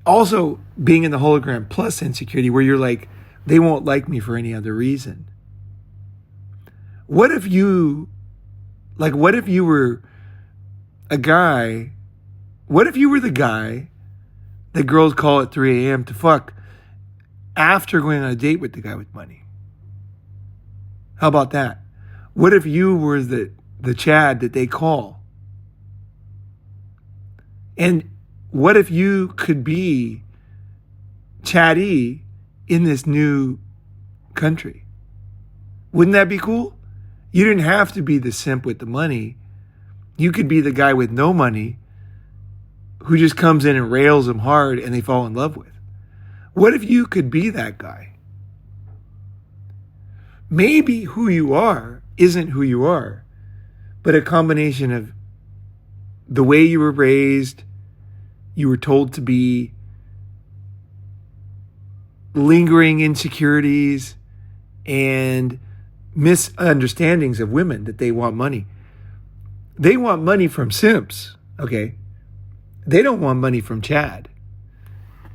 also being in the hologram plus insecurity, where you're like, they won't like me for any other reason. What if you were a guy? What if you were the guy that girls call at 3 a.m. to fuck after going on a date with the guy with money? How about that? What if you were the Chad that they call? And what if you could be chatty in this new country. Wouldn't that be cool? You didn't have to be the simp with the money. You could be the guy with no money who just comes in and rails them hard and they fall in love with. What if you could be that guy? Maybe who you are isn't who you are, but a combination of the way you were raised, you were told to be, lingering insecurities, and misunderstandings of women that they want money. They want money from simps, okay? They don't want money from Chad.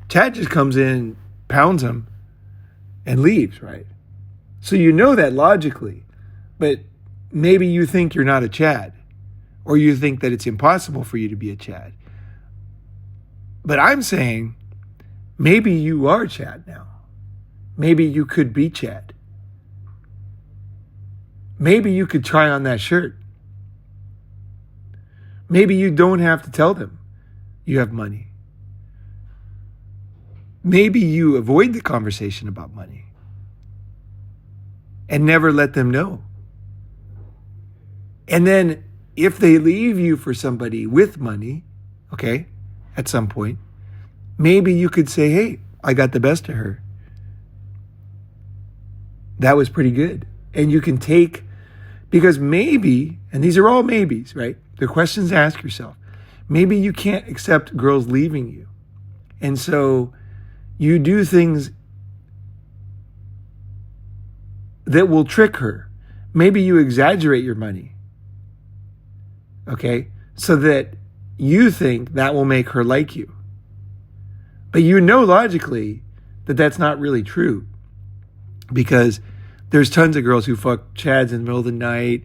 Chad just comes in, pounds them, and leaves, right? So you know that logically, but maybe you think you're not a Chad, or you think that it's impossible for you to be a Chad. But I'm saying maybe you are Chad now. Maybe you could be Chad. Maybe you could try on that shirt. Maybe you don't have to tell them you have money. Maybe you avoid the conversation about money and never let them know. And then if they leave you for somebody with money, okay, at some point, maybe you could say, hey, I got the best of her. That was pretty good. And you can take, because maybe, and these are all maybes, right? They're questions to ask yourself. Maybe you can't accept girls leaving you. And so you do things that will trick her. Maybe you exaggerate your money. Okay? So that you think that will make her like you. But you know logically that that's not really true. Because there's tons of girls who fuck Chads in the middle of the night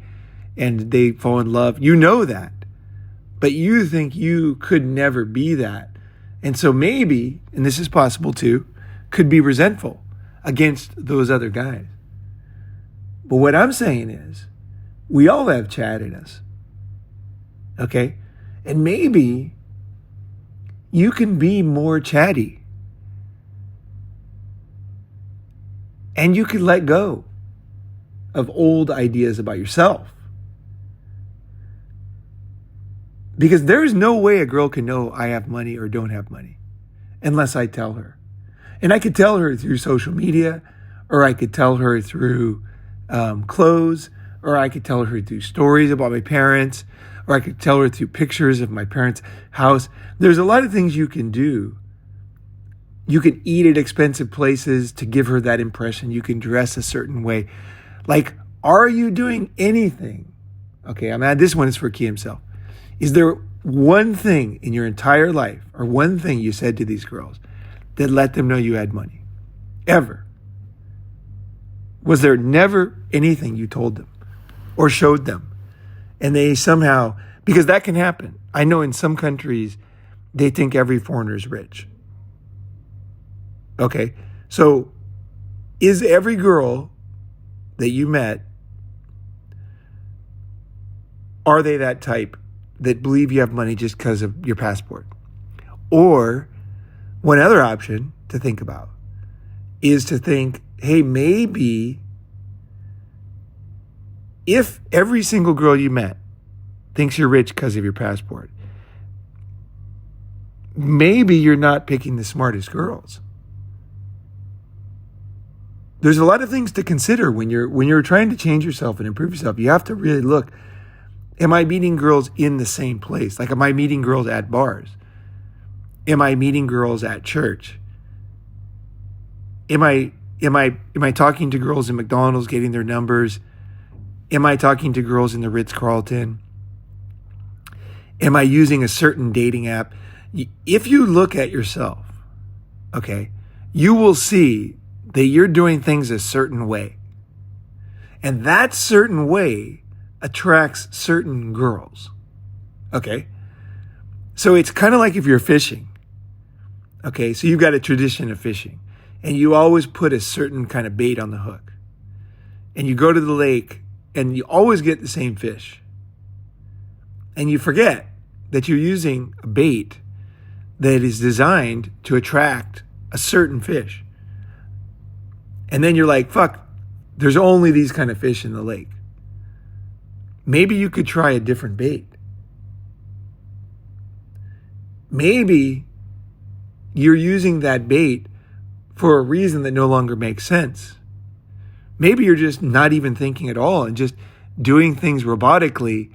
and they fall in love. You know that. But you think you could never be that. And so maybe, and this is possible too, could be resentful against those other guys. But what I'm saying is, we all have Chad in us. Okay? And maybe you can be more chatty. And you can let go of old ideas about yourself. Because there's no way a girl can know I have money or don't have money unless I tell her. And I could tell her through social media, or I could tell her through clothes, or I could tell her through stories about my parents, or I could tell her through pictures of my parents' house. There's a lot of things you can do. You can eat at expensive places to give her that impression. You can dress a certain way. Like, are you doing anything? Okay, this one is for Key himself. Is there one thing in your entire life, or one thing you said to these girls that let them know you had money? Ever? Was there never anything you told them or showed them? And they somehow, because that can happen. I know in some countries, they think every foreigner is rich. Okay, so is every girl that you met, are they that type that believe you have money just because of your passport? Or one other option to think about is to think, hey, maybe if every single girl you met thinks you're rich because of your passport, maybe you're not picking the smartest girls. There's a lot of things to consider when you're trying to change yourself and improve yourself. You have to really look, am I meeting girls in the same place? Like, am I meeting girls at bars? Am I meeting girls at church? Am I talking to girls in McDonald's, getting their numbers? Am I talking to girls in the Ritz-Carlton? Am I using a certain dating app? If you look at yourself, okay, you will see that you're doing things a certain way. And that certain way attracts certain girls. Okay? So it's kind of like if you're fishing. Okay, so you've got a tradition of fishing. And you always put a certain kind of bait on the hook. And you go to the lake and you always get the same fish. And you forget that you're using a bait that is designed to attract a certain fish. And then you're like, fuck, there's only these kind of fish in the lake. Maybe you could try a different bait. Maybe you're using that bait for a reason that no longer makes sense. Maybe you're just not even thinking at all and just doing things robotically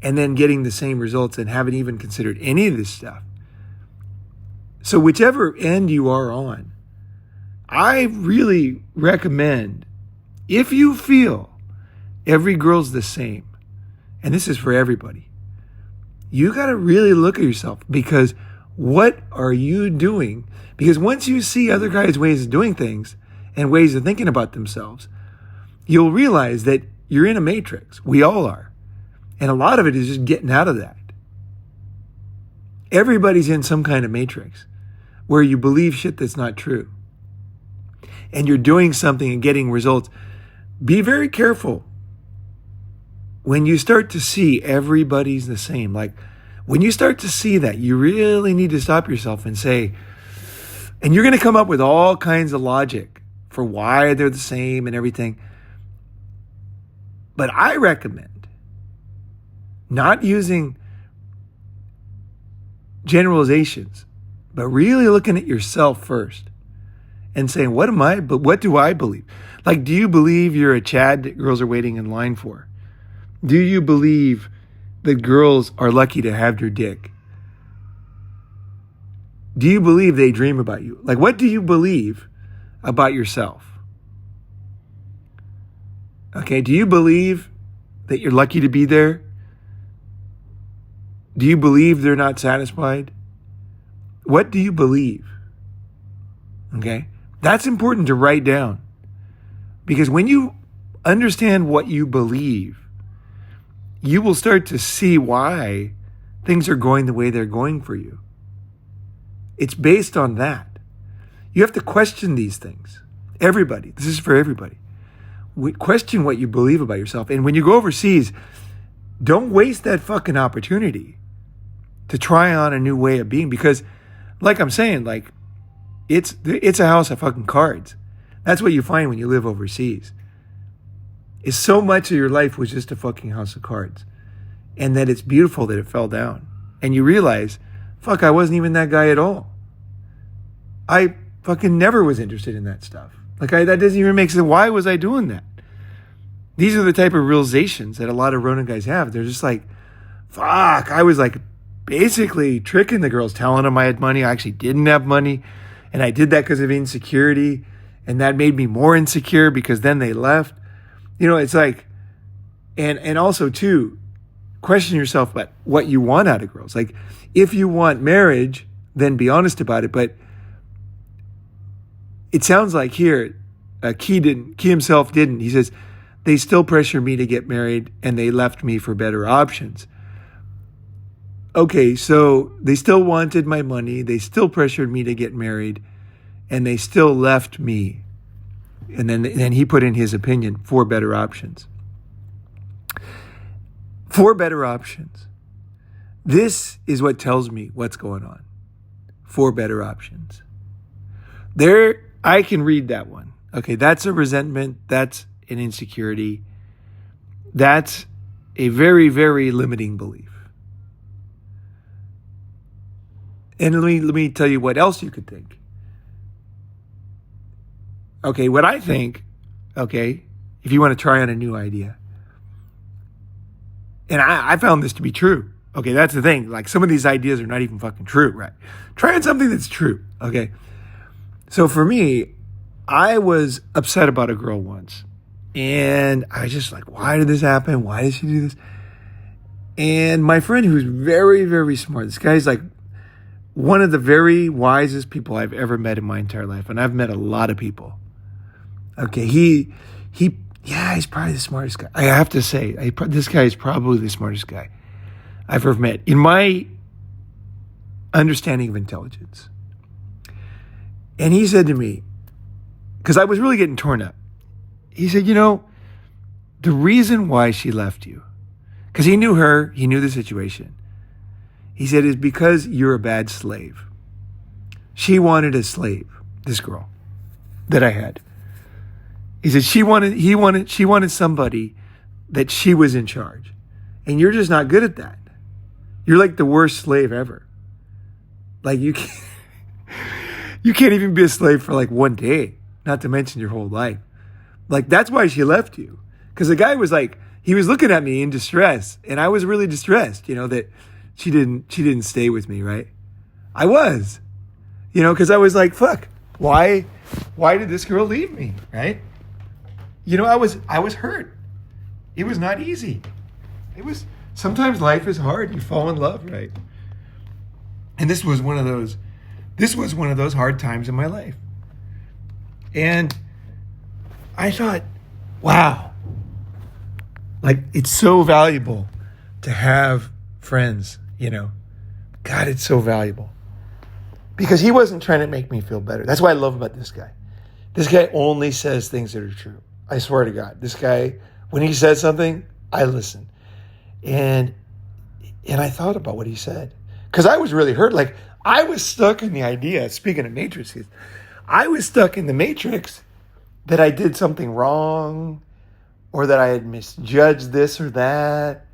and then getting the same results and haven't even considered any of this stuff. So whichever end you are on, I really recommend, if you feel every girl's the same, and this is for everybody, you got to really look at yourself, because what are you doing? Because once you see other guys' ways of doing things and ways of thinking about themselves, you'll realize that you're in a matrix. We all are. And a lot of it is just getting out of that. Everybody's in some kind of matrix where you believe shit that's not true. And you're doing something and getting results. Be very careful when you start to see everybody's the same. Like, when you start to see that, you really need to stop yourself and say, and you're going to come up with all kinds of logic for why they're the same and everything. But I recommend not using generalizations, but really looking at yourself first and saying, what do I believe? Like, do you believe you're a Chad that girls are waiting in line for? Do you believe that girls are lucky to have your dick? Do you believe they dream about you? Like, what do you believe about yourself? Okay, do you believe that you're lucky to be there? Do you believe they're not satisfied? What do you believe? Okay, that's important to write down. Because when you understand what you believe, you will start to see why things are going the way they're going for you. It's based on that. You have to question these things. Everybody. This is for everybody. Question what you believe about yourself. And when you go overseas, don't waste that fucking opportunity to try on a new way of being. Because, like I'm saying, like, it's a house of fucking cards. That's what you find when you live overseas. Is so much of your life was just a fucking house of cards. And that it's beautiful that it fell down. And you realize, fuck, I wasn't even that guy at all. I fucking never was interested in that stuff. Like, that doesn't even make sense. Why was I doing that? These are the type of realizations that a lot of Ronin guys have. They're just like, fuck, I was like basically tricking the girls, telling them I had money. I actually didn't have money. And I did that because of insecurity. And that made me more insecure because then they left. You know, it's like, and also too, question yourself about what you want out of girls. Like, if you want marriage, then be honest about it. But it sounds like here, Key himself didn't. He says, they still pressure me to get married and they left me for better options. Okay, so they still wanted my money. They still pressured me to get married and they still left me. And then he put in his opinion, for better options. For better options. This is what tells me what's going on. For better options. There, I can read that one. Okay, that's a resentment. That's an insecurity. That's a very, very limiting belief. And let me tell you what else you could think. Okay, what I think, okay, if you want to try on a new idea. And I found this to be true. Okay, that's the thing. Like, some of these ideas are not even fucking true, right? Try on something that's true, okay? So for me, I was upset about a girl once. And I was just like, why did this happen? Why did she do this? And my friend, who's very, very smart, this guy's like one of the very wisest people I've ever met in my entire life. And I've met a lot of people. Okay, he's probably the smartest guy. I have to say, this guy is probably the smartest guy I've ever met in my understanding of intelligence. And he said to me, because I was really getting torn up, he said, you know, the reason why she left you, because he knew her, he knew the situation. He said, is because you're a bad slave. She wanted a slave, this girl that I had. He said she wanted somebody that she was in charge. And you're just not good at that. You're like the worst slave ever. Like you can't even be a slave for like one day, not to mention your whole life. Like that's why she left you. Because the guy was like, he was looking at me in distress, and I was really distressed, that she didn't stay with me, right? I was, because I was like, fuck, why did this girl leave me, right? I was hurt. It was not easy. Sometimes life is hard. You fall in love, right? And this was one of those hard times in my life. And I thought, wow, like it's so valuable to have friends, God, it's so valuable. Because he wasn't trying to make me feel better. That's what I love about this guy. This guy only says things that are true. I swear to God. This guy, when he says something, I listen. And I thought about what he said. Because I was really hurt. Like, I was stuck in the idea, speaking of matrices, I was stuck in the matrix that I did something wrong or that I had misjudged this or that.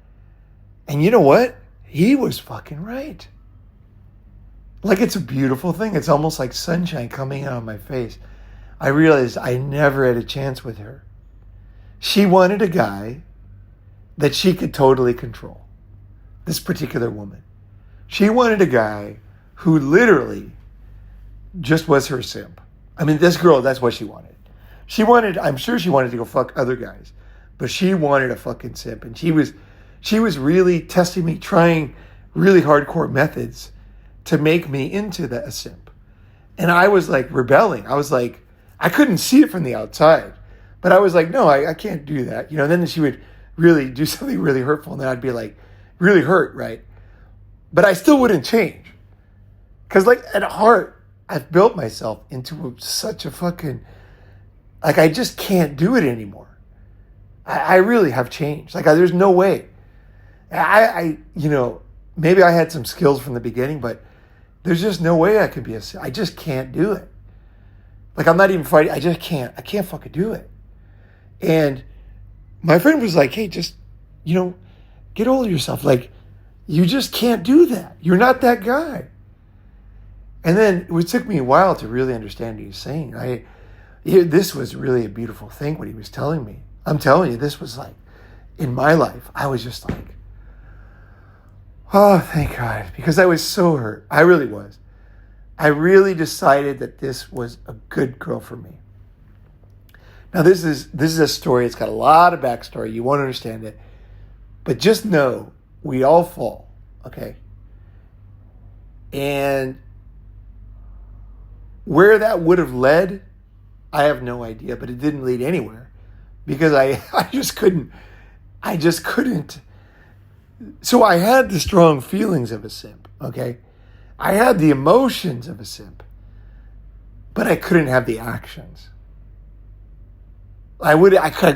And you know what? He was fucking right. Like, it's a beautiful thing. It's almost like sunshine coming out of my face. I realized I never had a chance with her. She wanted a guy that she could totally control. This particular woman. She wanted a guy who literally just was her simp. I mean, this girl, that's what she wanted. I'm sure she wanted to go fuck other guys, but she wanted a fucking simp. And she was really testing me, trying really hardcore methods to make me into a simp. And I was like rebelling. I was like, I couldn't see it from the outside, but I was like, no, I can't do that. And then she would really do something really hurtful, and then I'd be like really hurt, right? But I still wouldn't change. Because like at heart, I've built myself into such a fucking, like I just can't do it anymore. I really have changed. Like there's no way. I maybe I had some skills from the beginning, but there's just no way I could be I just can't do it. Like I'm not even fighting. I can't fucking do it. And my friend was like, hey, just, get hold of yourself. Like, you just can't do that. You're not that guy. And then it took me a while to really understand what he was saying. This was really a beautiful thing, what he was telling me. I'm telling you, this was like, in my life, I was just like, oh, thank God. Because I was so hurt. I really was. I really decided that this was a good girl for me. Now, this is a story. It's got a lot of backstory. You won't understand it. But just know, we all fall, okay? And where that would have led, I have no idea. But it didn't lead anywhere. Because I just couldn't. So I had the strong feelings of a simp, okay? I had the emotions of a simp. But I couldn't have the actions. I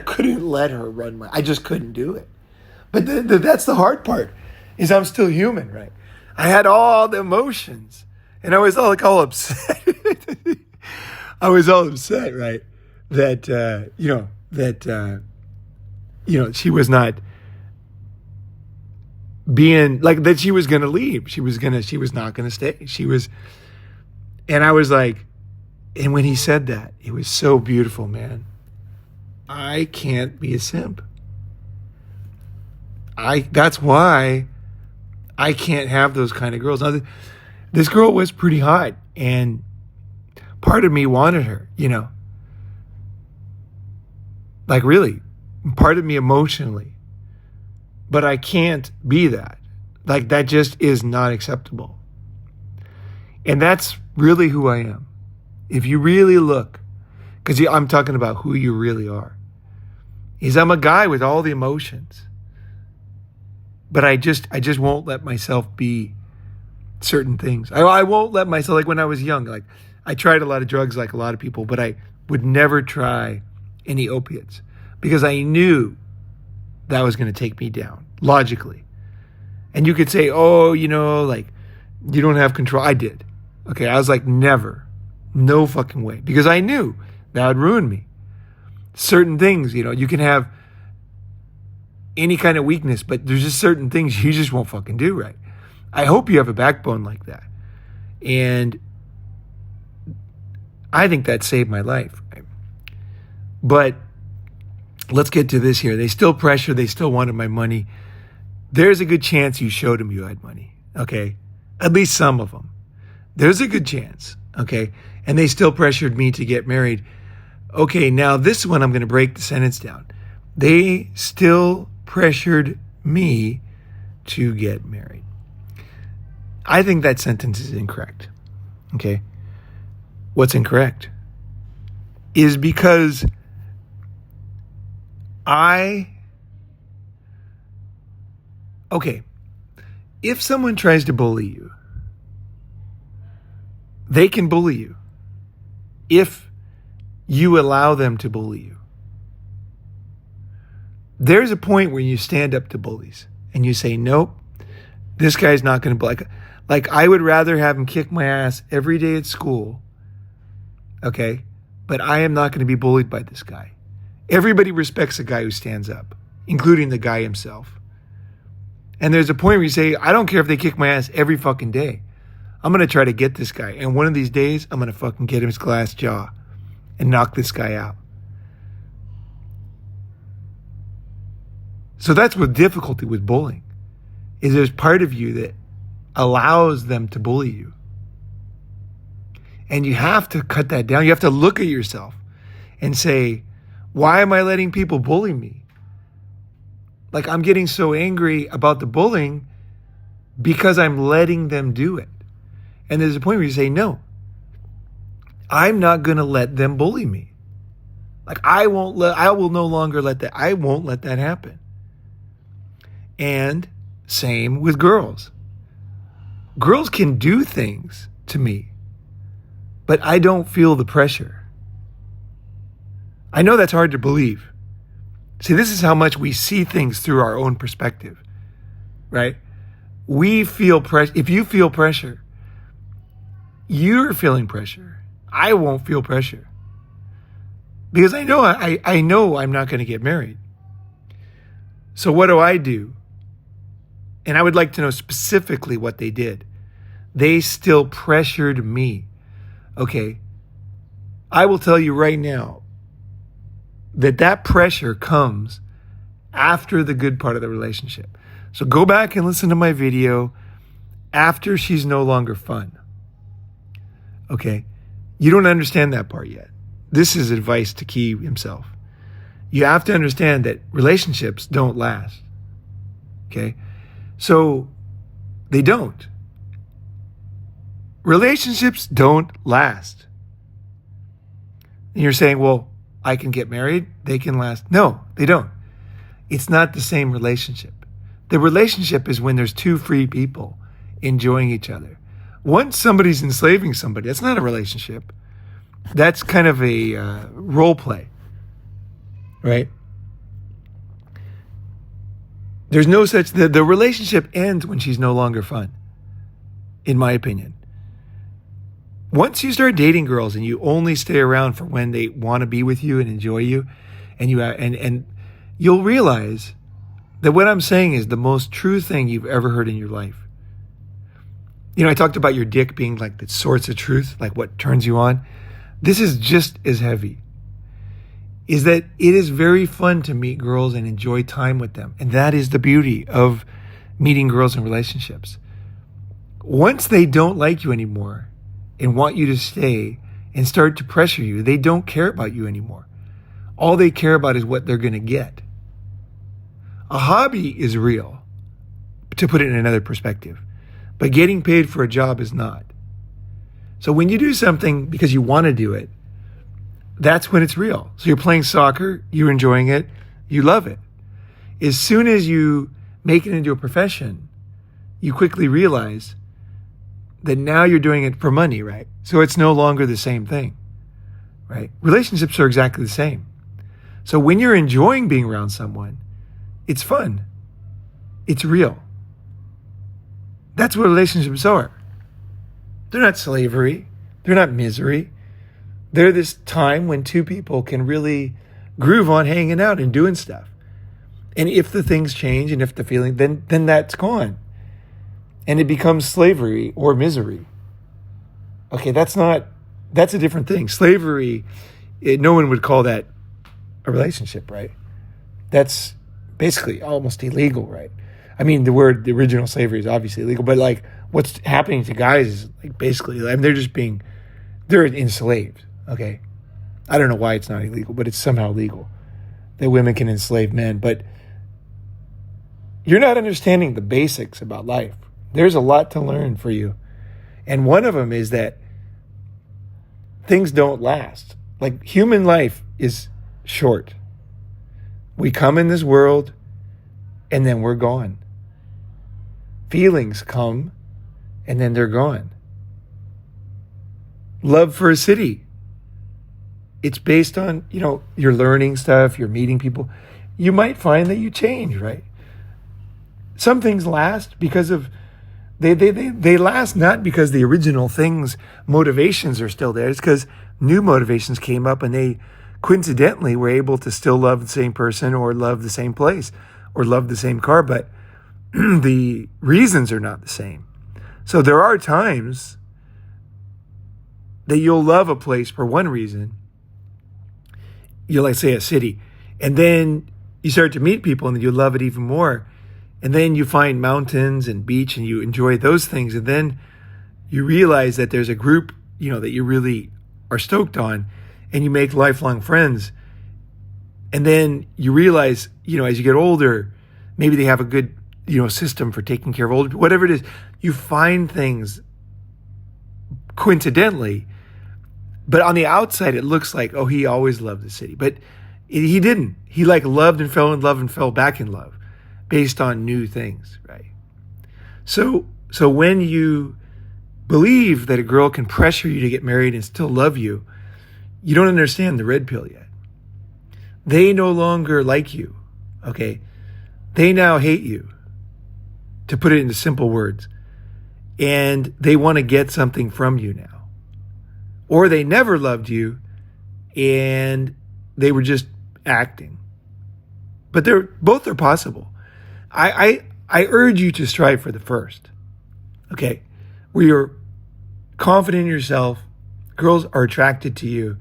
couldn't let her run I just couldn't do it. But that's the hard part, is I'm still human, right? I had all the emotions, and I was all upset. I was all upset, right? That she was not being like that. She was going to leave. She was not going to stay. And I was like, and when he said that, it was so beautiful, man. I can't be a simp. That's why I can't have those kind of girls. Now, this girl was pretty hot, and part of me wanted her, like really, part of me emotionally, but I can't be that. Like that just is not acceptable. And that's really who I am. If you really look, because I'm talking about who you really are, is I'm a guy with all the emotions. But I just won't let myself be certain things. I won't let myself, like when I was young, like I tried a lot of drugs like a lot of people, but I would never try any opiates because I knew that was going to take me down, logically. And you could say, oh, like you don't have control. I did. Okay, I was like, never. No fucking way. Because I knew that would ruin me. certain things, you can have any kind of weakness, but there's just certain things you just won't fucking do right. I hope you have a backbone like that. And I think that saved my life. Right? But let's get to this here. They still pressured. They still wanted my money. There's a good chance you showed them you had money. Okay. At least some of them. There's a good chance. Okay. And they still pressured me to get married. Okay. Now this one, I'm going to break the sentence down. They still pressured me to get married. I think that sentence is incorrect. Okay. What's incorrect is because if someone tries to bully you, they can bully you if you allow them to bully you. There's a point where you stand up to bullies and you say, nope, this guy's not going to, like I would rather have him kick my ass every day at school. Okay. But I am not going to be bullied by this guy. Everybody respects a guy who stands up, including the guy himself. And there's a point where you say, I don't care if they kick my ass every fucking day. I'm going to try to get this guy. And one of these days, I'm going to fucking get him his glass jaw and knock this guy out. So that's what difficulty with bullying is. There's part of you that allows them to bully you. And you have to cut that down. You have to look at yourself and say, why am I letting people bully me? Like I'm getting so angry about the bullying because I'm letting them do it. And there's a point where you say, no, I'm not going to let them bully me. Like I won't let that happen. And same with girls. Girls can do things to me, but I don't feel the pressure. I know that's hard to believe. See, this is how much we see things through our own perspective, right? We feel pressure. If you feel pressure, you're feeling pressure. I won't feel pressure because I know I'm not going to get married. So what do? And I would like to know specifically what they did. They still pressured me. Okay. I will tell you right now that pressure comes after the good part of the relationship. So go back and listen to my video after she's no longer fun. Okay. You don't understand that part yet. This is advice to Key himself. You have to understand that relationships don't last. Okay. So they don't. Relationships don't last. And you're saying, well, I can get married. They can last. No, they don't. It's not the same relationship. The relationship is when there's two free people enjoying each other. Once somebody's enslaving somebody, that's not a relationship. That's kind of a role play, right? There's no such, the relationship ends when she's no longer fun, in my opinion. Once you start dating girls and you only stay around for when they want to be with you and enjoy you, and you'll realize that what I'm saying is the most true thing you've ever heard in your life. You know, I talked about your dick being like the source of truth, like what turns you on. This is just as heavy. Is that it is very fun to meet girls and enjoy time with them. And that is the beauty of meeting girls in relationships. Once they don't like you anymore and want you to stay and start to pressure you, they don't care about you anymore. All they care about is what they're going to get. A hobby is real, to put it in another perspective, but getting paid for a job is not. So when you do something because you want to do it, that's when it's real. So you're playing soccer, you're enjoying it, you love it. As soon as you make it into a profession, you quickly realize that now you're doing it for money, right? So it's no longer the same thing, right? Relationships are exactly the same. So when you're enjoying being around someone, it's fun. It's real. That's what relationships are. They're not slavery. They're not misery. They're this time when two people can really groove on hanging out and doing stuff. And if the things change and if the feeling, then that's gone. And it becomes slavery or misery. Okay, that's a different thing. Slavery, no one would call that a relationship, right? That's basically almost illegal, right? I mean, the original slavery is obviously illegal, but like what's happening to guys is like basically, I mean, they're enslaved, okay? I don't know why it's not illegal, but it's somehow legal that women can enslave men. But you're not understanding the basics about life. There's a lot to learn for you. And one of them is that things don't last. Like human life is short. We come in this world and then we're gone. Feelings come and then they're gone. Love for a city. It's based on, you're learning stuff, you're meeting people. You might find that you change, right? Some things last because of, they last not because the original things, motivations are still there. It's because new motivations came up and they coincidentally were able to still love the same person or love the same place or love the same car, but the reasons are not the same. So there are times that you'll love a place for one reason. You'll like say a city, and then you start to meet people and you love it even more. And then you find mountains and beach and you enjoy those things. And then you realize that there's a group, that you really are stoked on, and you make lifelong friends. And then you realize, as you get older, maybe they have a good, system for taking care of older people, whatever it is. You find things coincidentally, but on the outside, it looks like, oh, he always loved the city. But he didn't. He loved and fell in love and fell back in love based on new things, right? So when you believe that a girl can pressure you to get married and still love you, you don't understand the red pill yet. They no longer like you, okay? They now hate you, to put it into simple words. And they want to get something from you now. Or they never loved you and they were just acting. But both are possible. I urge you to strive for the first, okay? Where you're confident in yourself, girls are attracted to you,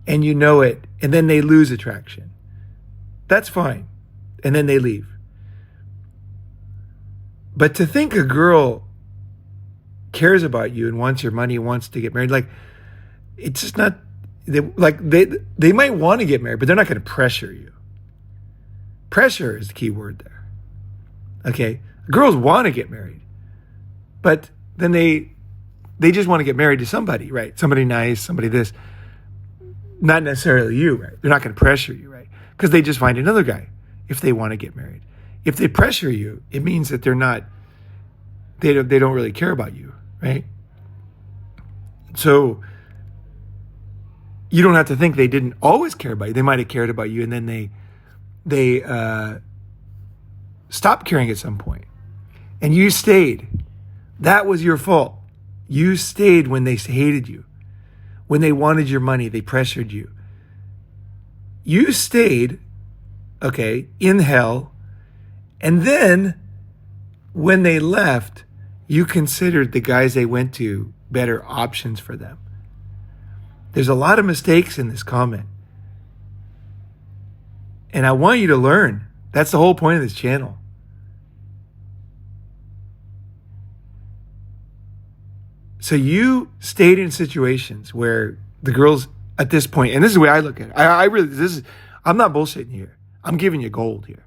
and you know it, and then they lose attraction. That's fine. And then they leave. But to think a girl cares about you and wants your money, wants to get married, it's just not, they might want to get married, but they're not going to pressure you. Pressure is the key word there. Okay? Girls want to get married, but then they just want to get married to somebody, right? Somebody nice, somebody this. Not necessarily you, right? They're not going to pressure you, right? Because they just find another guy if they want to get married. If they pressure you, it means that they don't really care about you, right? So you don't have to think they didn't always care about you. They might have cared about you, and then they stopped caring at some point. And you stayed. That was your fault. You stayed when they hated you. When they wanted your money, they pressured you. You stayed, okay, in hell. And then when they left, you considered the guys they went to better options for them. There's a lot of mistakes in this comment. And I want you to learn. That's the whole point of this channel. So you stayed in situations where the girls at this point, and this is the way I look at it. I'm not bullshitting here. I'm giving you gold here.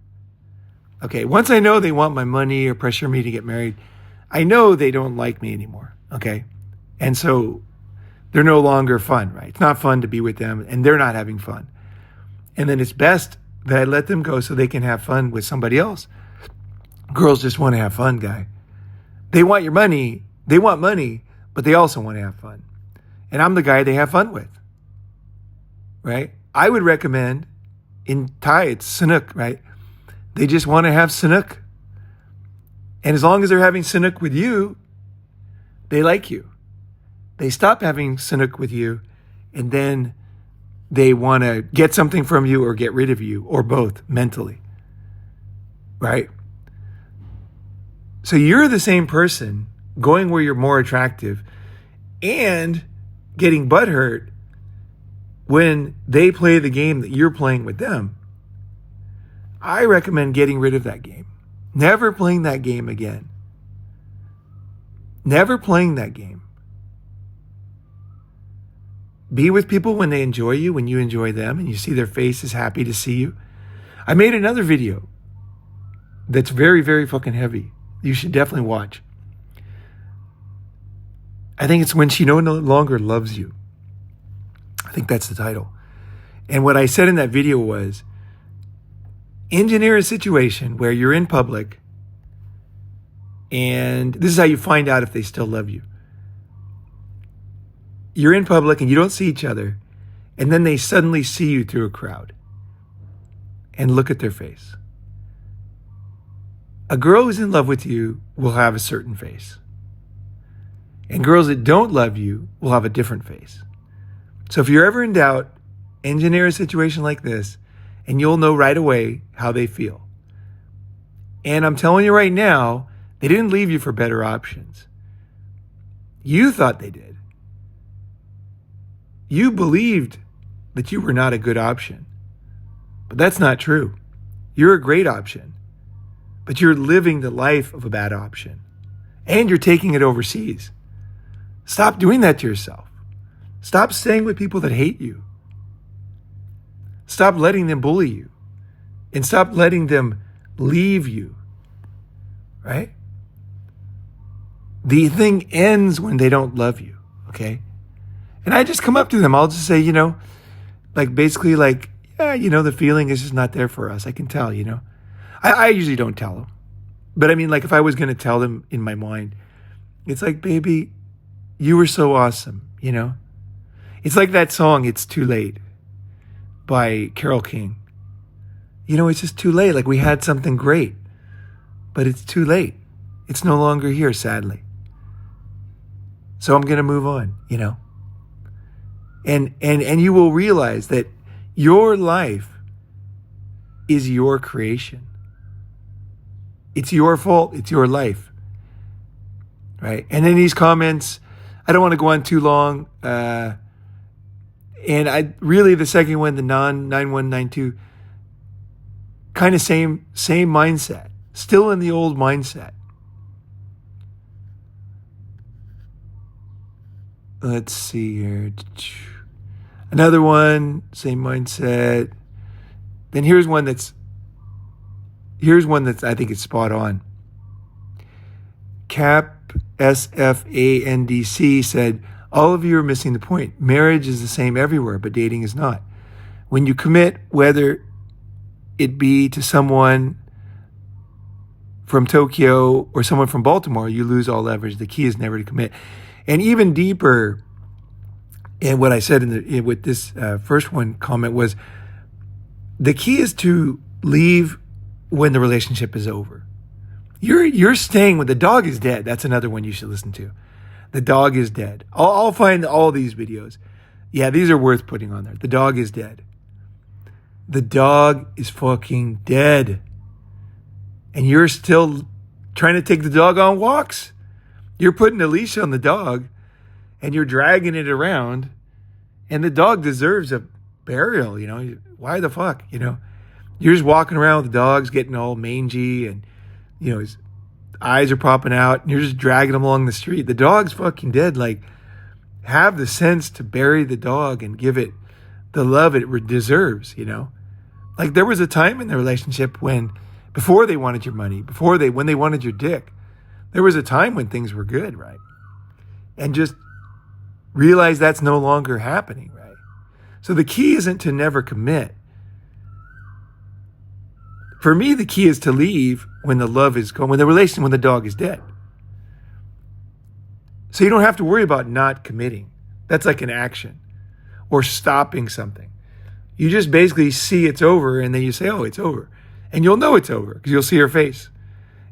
Okay, once I know they want my money or pressure me to get married, I know they don't like me anymore, okay? And so they're no longer fun, right? It's not fun to be with them, and they're not having fun. And then it's best that I let them go so they can have fun with somebody else. Girls just want to have fun, guy. They want your money. They want money, but they also want to have fun. And I'm the guy they have fun with, right? I would recommend, in Thai, it's Sanuk, right? They just want to have Sanuk. And as long as they're having Sanuk with you, they like you. They stop having Sanuk with you, and then they want to get something from you or get rid of you, or both mentally, right? So you're the same person going where you're more attractive and getting butthurt when they play the game that you're playing with them. I recommend getting rid of that game. Never playing that game again. Never playing that game. Be with people when they enjoy you, when you enjoy them, and you see their faces happy to see you. I made another video that's very, very fucking heavy. You should definitely watch. I think it's When She No Longer Loves You. I think that's the title. And what I said in that video was, engineer a situation where you're in public, and this is how you find out if they still love you. You're in public and you don't see each other, and then they suddenly see you through a crowd and look at their face. A girl who's in love with you will have a certain face, and girls that don't love you will have a different face. So if you're ever in doubt, engineer a situation like this, and you'll know right away how they feel. And I'm telling you right now, they didn't leave you for better options. You thought they did. You believed that you were not a good option. But that's not true. You're a great option. But you're living the life of a bad option. And you're taking it overseas. Stop doing that to yourself. Stop staying with people that hate you. Stop letting them bully you. And stop letting them leave you. Right? The thing ends when they don't love you. Okay? And I just come up to them. I'll just say, basically yeah, the feeling is just not there for us. I can tell, I usually don't tell them. But I mean, if I was going to tell them in my mind, it's like, baby, you were so awesome, It's like that song, It's Too Late, by Carole King. It's just too late. We had something great, but it's too late. It's no longer here, sadly. So I'm going to move on, And you will realize that your life is your creation. It's your fault. It's your life. Right? And in these comments, I don't want to go on too long. And the second one, the non-9192, kind of same mindset. Still in the old mindset. Let's see here. Another one, same mindset. Then here's one that's I think it's spot on. Cap SFANDC said, all of you are missing the point. Marriage is the same everywhere, but dating is not. When you commit, whether it be to someone from Tokyo or someone from Baltimore, you lose all leverage. The key is never to commit. And even deeper, and what I said with this first one comment was, the key is to leave when the relationship is over. You're staying when the dog is dead. That's another one you should listen to. The dog is dead. I'll find all these videos. Yeah, these are worth putting on there. The dog is dead. The dog is fucking dead. And you're still trying to take the dog on walks. You're putting a leash on the dog and you're dragging it around, and the dog deserves a burial, Why the fuck, You're just walking around with the dog's getting all mangy and, his eyes are popping out and you're just dragging him along the street. The dog's fucking dead. Have the sense to bury the dog and give it the love it deserves, There was a time in the relationship when, before they wanted your money, when they wanted your dick, there was a time when things were good, right? And just realize that's no longer happening, right? So the key isn't to never commit. For me, the key is to leave when the love is gone, when the dog is dead. So you don't have to worry about not committing. That's like an action or stopping something. You just basically see it's over and then you say, oh, it's over. And you'll know it's over because you'll see her face.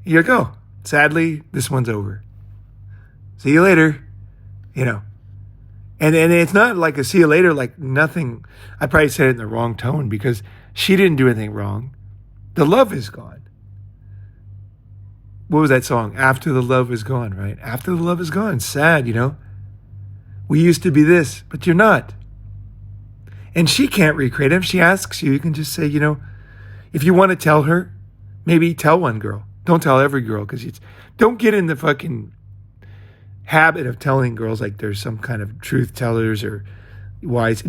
You'll go, sadly, this one's over. See you later. And it's not like a see you later, like nothing. I probably said it in the wrong tone because she didn't do anything wrong. The love is gone. What was that song? After the love is gone, right? After the love is gone. Sad, We used to be this, but you're not. And she can't recreate it. If she asks you, you can just say, if you want to tell her, maybe tell one girl. Don't tell every girl because don't get in the fucking habit of telling girls like there's some kind of truth tellers or wise.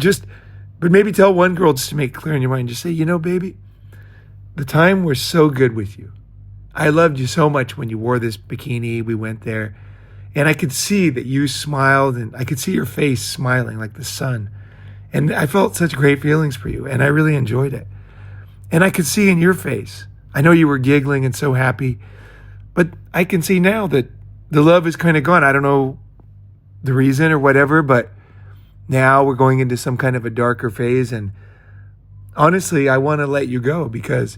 But maybe tell one girl just to make it clear in your mind. Just say, baby, the time was so good with you. I loved you so much when you wore this bikini. We went there. And I could see that you smiled, and I could see your face smiling like the sun. And I felt such great feelings for you, and I really enjoyed it. And I could see in your face, I know you were giggling and so happy, but I can see now that the love is kind of gone. I don't know the reason or whatever, but now we're going into some kind of a darker phase. And honestly, I want to let you go because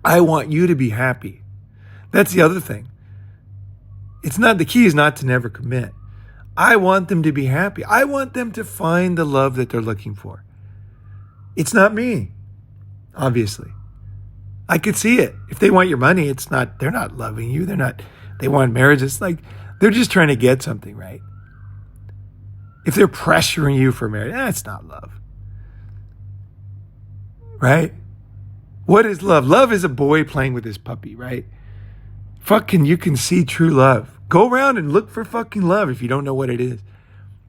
I want you to be happy. That's the other thing. The key is not to never commit. I want them to be happy. I want them to find the love that they're looking for. It's not me, obviously. I could see it. If they want your money, they're not loving you. They want marriage. It's like they're just trying to get something, right? If they're pressuring you for marriage, that's not love. Right? What is love? Love is a boy playing with his puppy, right? You can see true love. Go around and look for fucking love if you don't know what it is.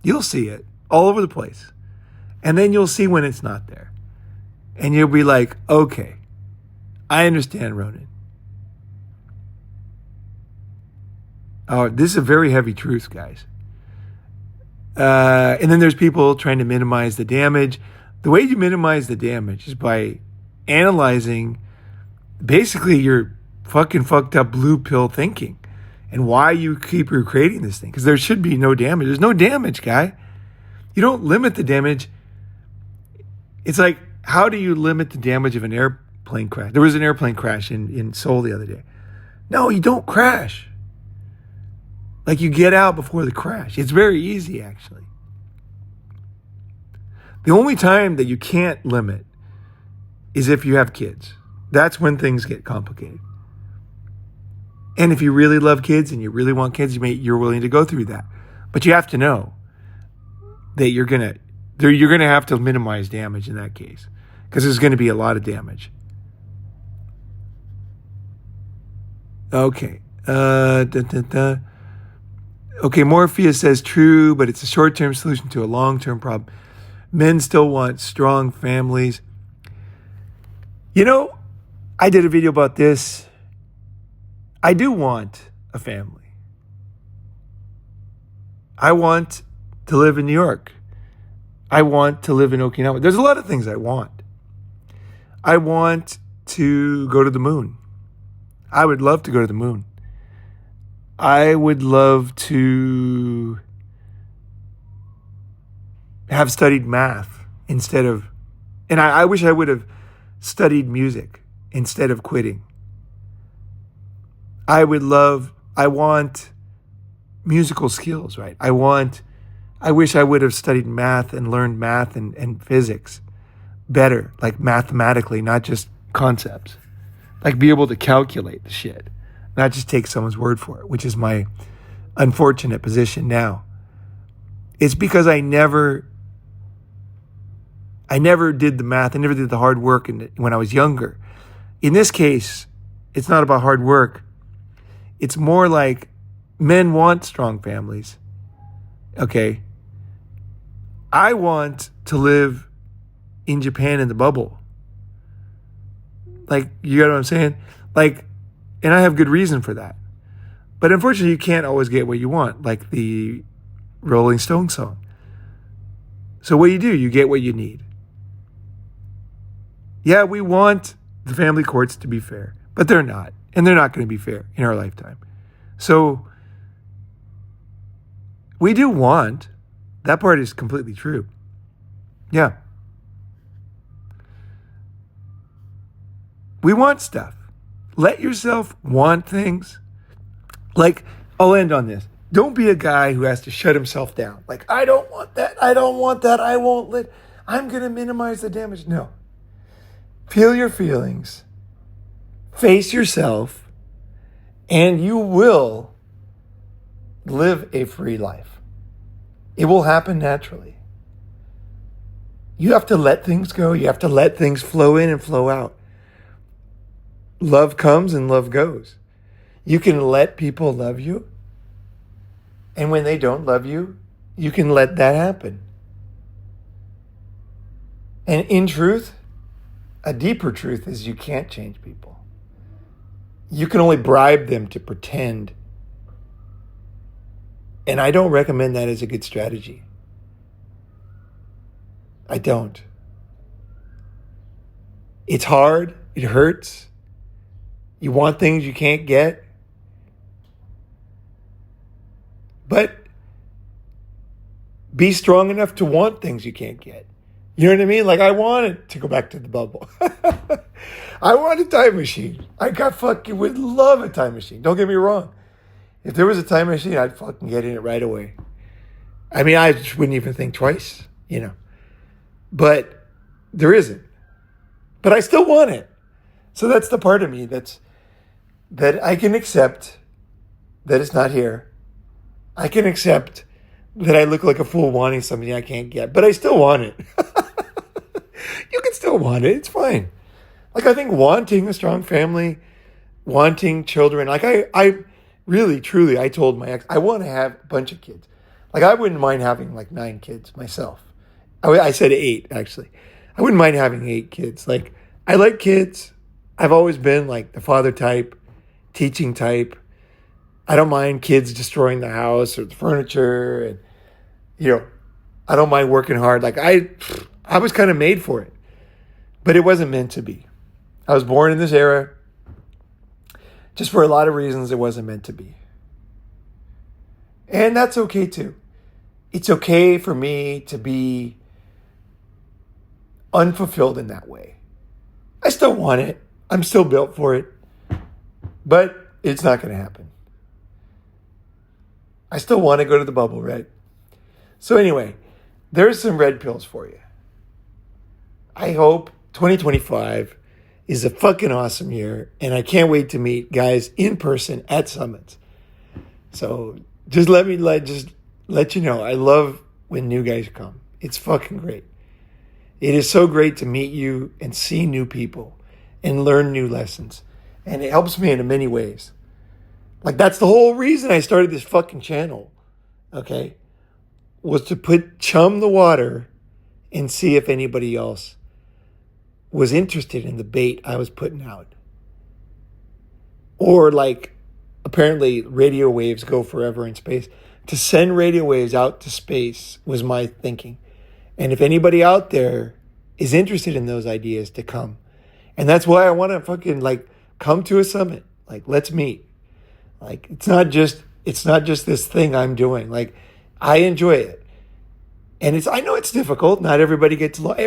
You'll see it all over the place. And then you'll see when it's not there. And you'll be like, okay, I understand, Ronin. Oh, this is a very heavy truth, guys. And then there's people trying to minimize the damage. The way you minimize the damage is by analyzing basically your fucking fucked up blue pill thinking and why you keep recreating this thing. Because there should be no damage. There's no damage, guy. You don't limit the damage. It's like, how do you limit the damage of an airplane crash? There was an airplane crash in Seoul the other day. No, you don't crash. Like you get out before the crash. It's very easy, actually. The only time that you can't limit is if you have kids. That's when things get complicated. And if you really love kids and you really want kids, you're willing to go through that. But you have to know that you're gonna have to minimize damage in that case, because there's going to be a lot of damage. Okay. Okay, Morpheus says true, but it's a short-term solution to a long-term problem. Men still want strong families. I did a video about this. I do want a family. I want to live in New York. I want to live in Okinawa. There's a lot of things I want. I want to go to the moon. I would love to go to the moon. I would love to have studied math instead of, and I wish I would have studied music instead of quitting. I want musical skills, right? I wish I would have studied math and learned math and physics better, like mathematically, not just concepts. Like be able to calculate the shit, not just take someone's word for it, which is my unfortunate position now. It's because I never did the math. I never did the hard work when I was younger. In this case, it's not about hard work. It's more like men want strong families. Okay. I want to live in Japan in the bubble. Like, you get what I'm saying? Like, and I have good reason for that. But unfortunately, you can't always get what you want, like the Rolling Stones song. So what do? You get what you need. Yeah, we want the family courts to be fair, but they're not. And they're not going to be fair in our lifetime. So we do want, that part is completely true. Yeah. We want stuff. Let yourself want things. Like, I'll end on this. Don't be a guy who has to shut himself down. Like, I don't want that. I don't want that. I'm going to minimize the damage. No. Feel your feelings. Face yourself. And you will live a free life. It will happen naturally. You have to let things go. You have to let things flow in and flow out. Love comes and love goes. You can let people love you. And when they don't love you, you can let that happen. And in truth, a deeper truth is you can't change people. You can only bribe them to pretend. And I don't recommend that as a good strategy. I don't. It's hard. It hurts. You want things you can't get. But be strong enough to want things you can't get. You know what I mean? Like, I wanted to go back to the bubble. I want a time machine. Would love a time machine. Don't get me wrong. If there was a time machine, I'd fucking get in it right away. I mean, I just wouldn't even think twice, you know. But there isn't. But I still want it. So that's the part of me that I can accept that it's not here. I can accept that I look like a fool wanting something I can't get, but I still want it. You can still want it. It's fine. Like, I think wanting a strong family, wanting children, like I really, truly, I told my ex, I want to have a bunch of kids. Like, I wouldn't mind having like 9 kids myself. I said 8, actually. I wouldn't mind having 8 kids. Like, I like kids. I've always been like the father type, teaching type. I don't mind kids destroying the house or the furniture. And, you know, I don't mind working hard. Like, I was kind of made for it. But it wasn't meant to be. I was born in this era. Just for a lot of reasons, it wasn't meant to be. And that's okay too. It's okay for me to be unfulfilled in that way. I still want it. I'm still built for it. But it's not going to happen. I still want to go to the bubble, right? So anyway, there's some red pills for you. I hope 2025 is a fucking awesome year, and I can't wait to meet guys in person at summits. So just let you know, I love when new guys come. It's fucking great. It is so great to meet you and see new people and learn new lessons. And it helps me in many ways. Like, that's the whole reason I started this fucking channel, okay? Was to chum the water and see if anybody else was interested in the bait I was putting out. Or like, apparently radio waves go forever in space. To send radio waves out to space was my thinking. And if anybody out there is interested in those ideas, to come. And that's why I want to fucking like come to a summit. Like, let's meet. Like, it's not just this thing I'm doing. Like, I enjoy it. And I know it's difficult. Not everybody gets along.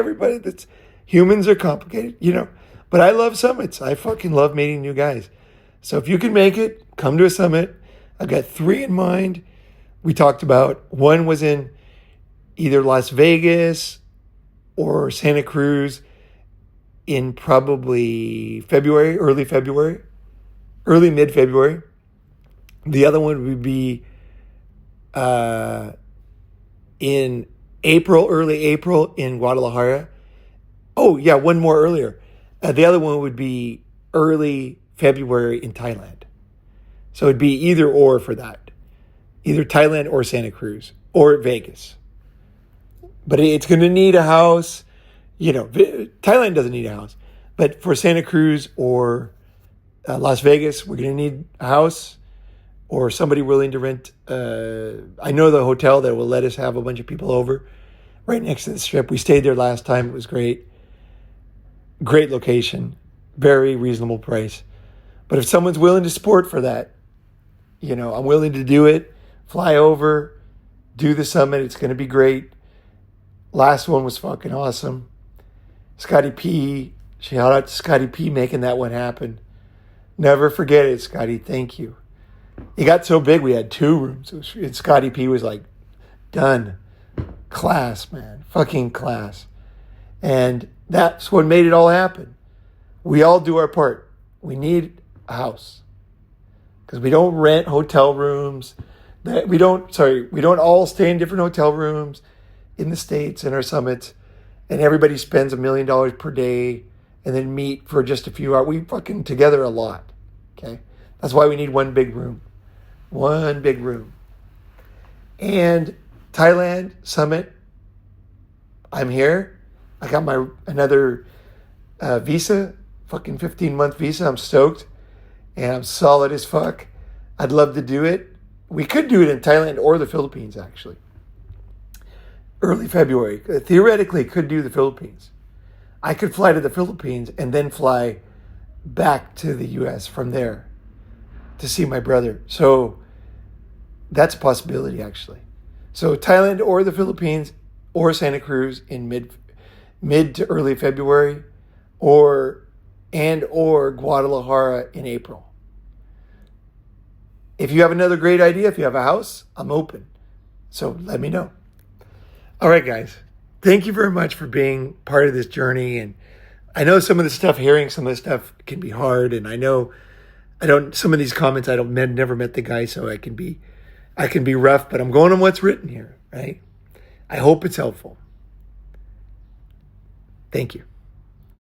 Humans are complicated, you know. But I love summits. I fucking love meeting new guys. So if you can make it, come to a summit. I've got 3 in mind. We talked about, one was in either Las Vegas or Santa Cruz in probably February, early mid-February. The other one would be in April, early April in Guadalajara. Oh, yeah, one more earlier. The other one would be early February in Thailand. So it'd be either or for that. Either Thailand or Santa Cruz or Vegas. But it's going to need a house. You know, Thailand doesn't need a house. But for Santa Cruz or Las Vegas, we're going to need a house or somebody willing to rent. I know the hotel that will let us have a bunch of people over right next to the strip. We stayed there last time. It was great. Great location. Very reasonable price. But if someone's willing to support for that, you know, I'm willing to do it. Fly over, do the summit. It's going to be great. Last one was fucking awesome. Scotty P. Shout out to Scotty P making that one happen. Never forget it, Scotty. Thank you. It got so big we had 2 rooms. And Scotty P was like, done. Class, man. Fucking class. And that's what made it all happen. We all do our part. We need a house. Because we don't rent hotel rooms. We don't all stay in different hotel rooms in the States in our summits. And everybody spends $1 million per day and then meet for just a few hours. We fucking together a lot. Okay? That's why we need one big room. One big room. And Thailand Summit, I'm here. I got my another visa, fucking 15-month visa. I'm stoked. And I'm solid as fuck. I'd love to do it. We could do it in Thailand or the Philippines, actually. Early February. Theoretically, could do the Philippines. I could fly to the Philippines and then fly back to the U.S. from there to see my brother. So that's a possibility, actually. So Thailand or the Philippines or Santa Cruz in mid to early February, or Guadalajara in April. If you have another great idea, if you have a house, I'm open. So let me know. All right, guys. Thank you very much for being part of this journey. And I know some of the stuff, hearing some of the stuff can be hard. And I know some of these comments, never met the guy, so I can be rough, but I'm going on what's written here, right? I hope it's helpful. Thank you.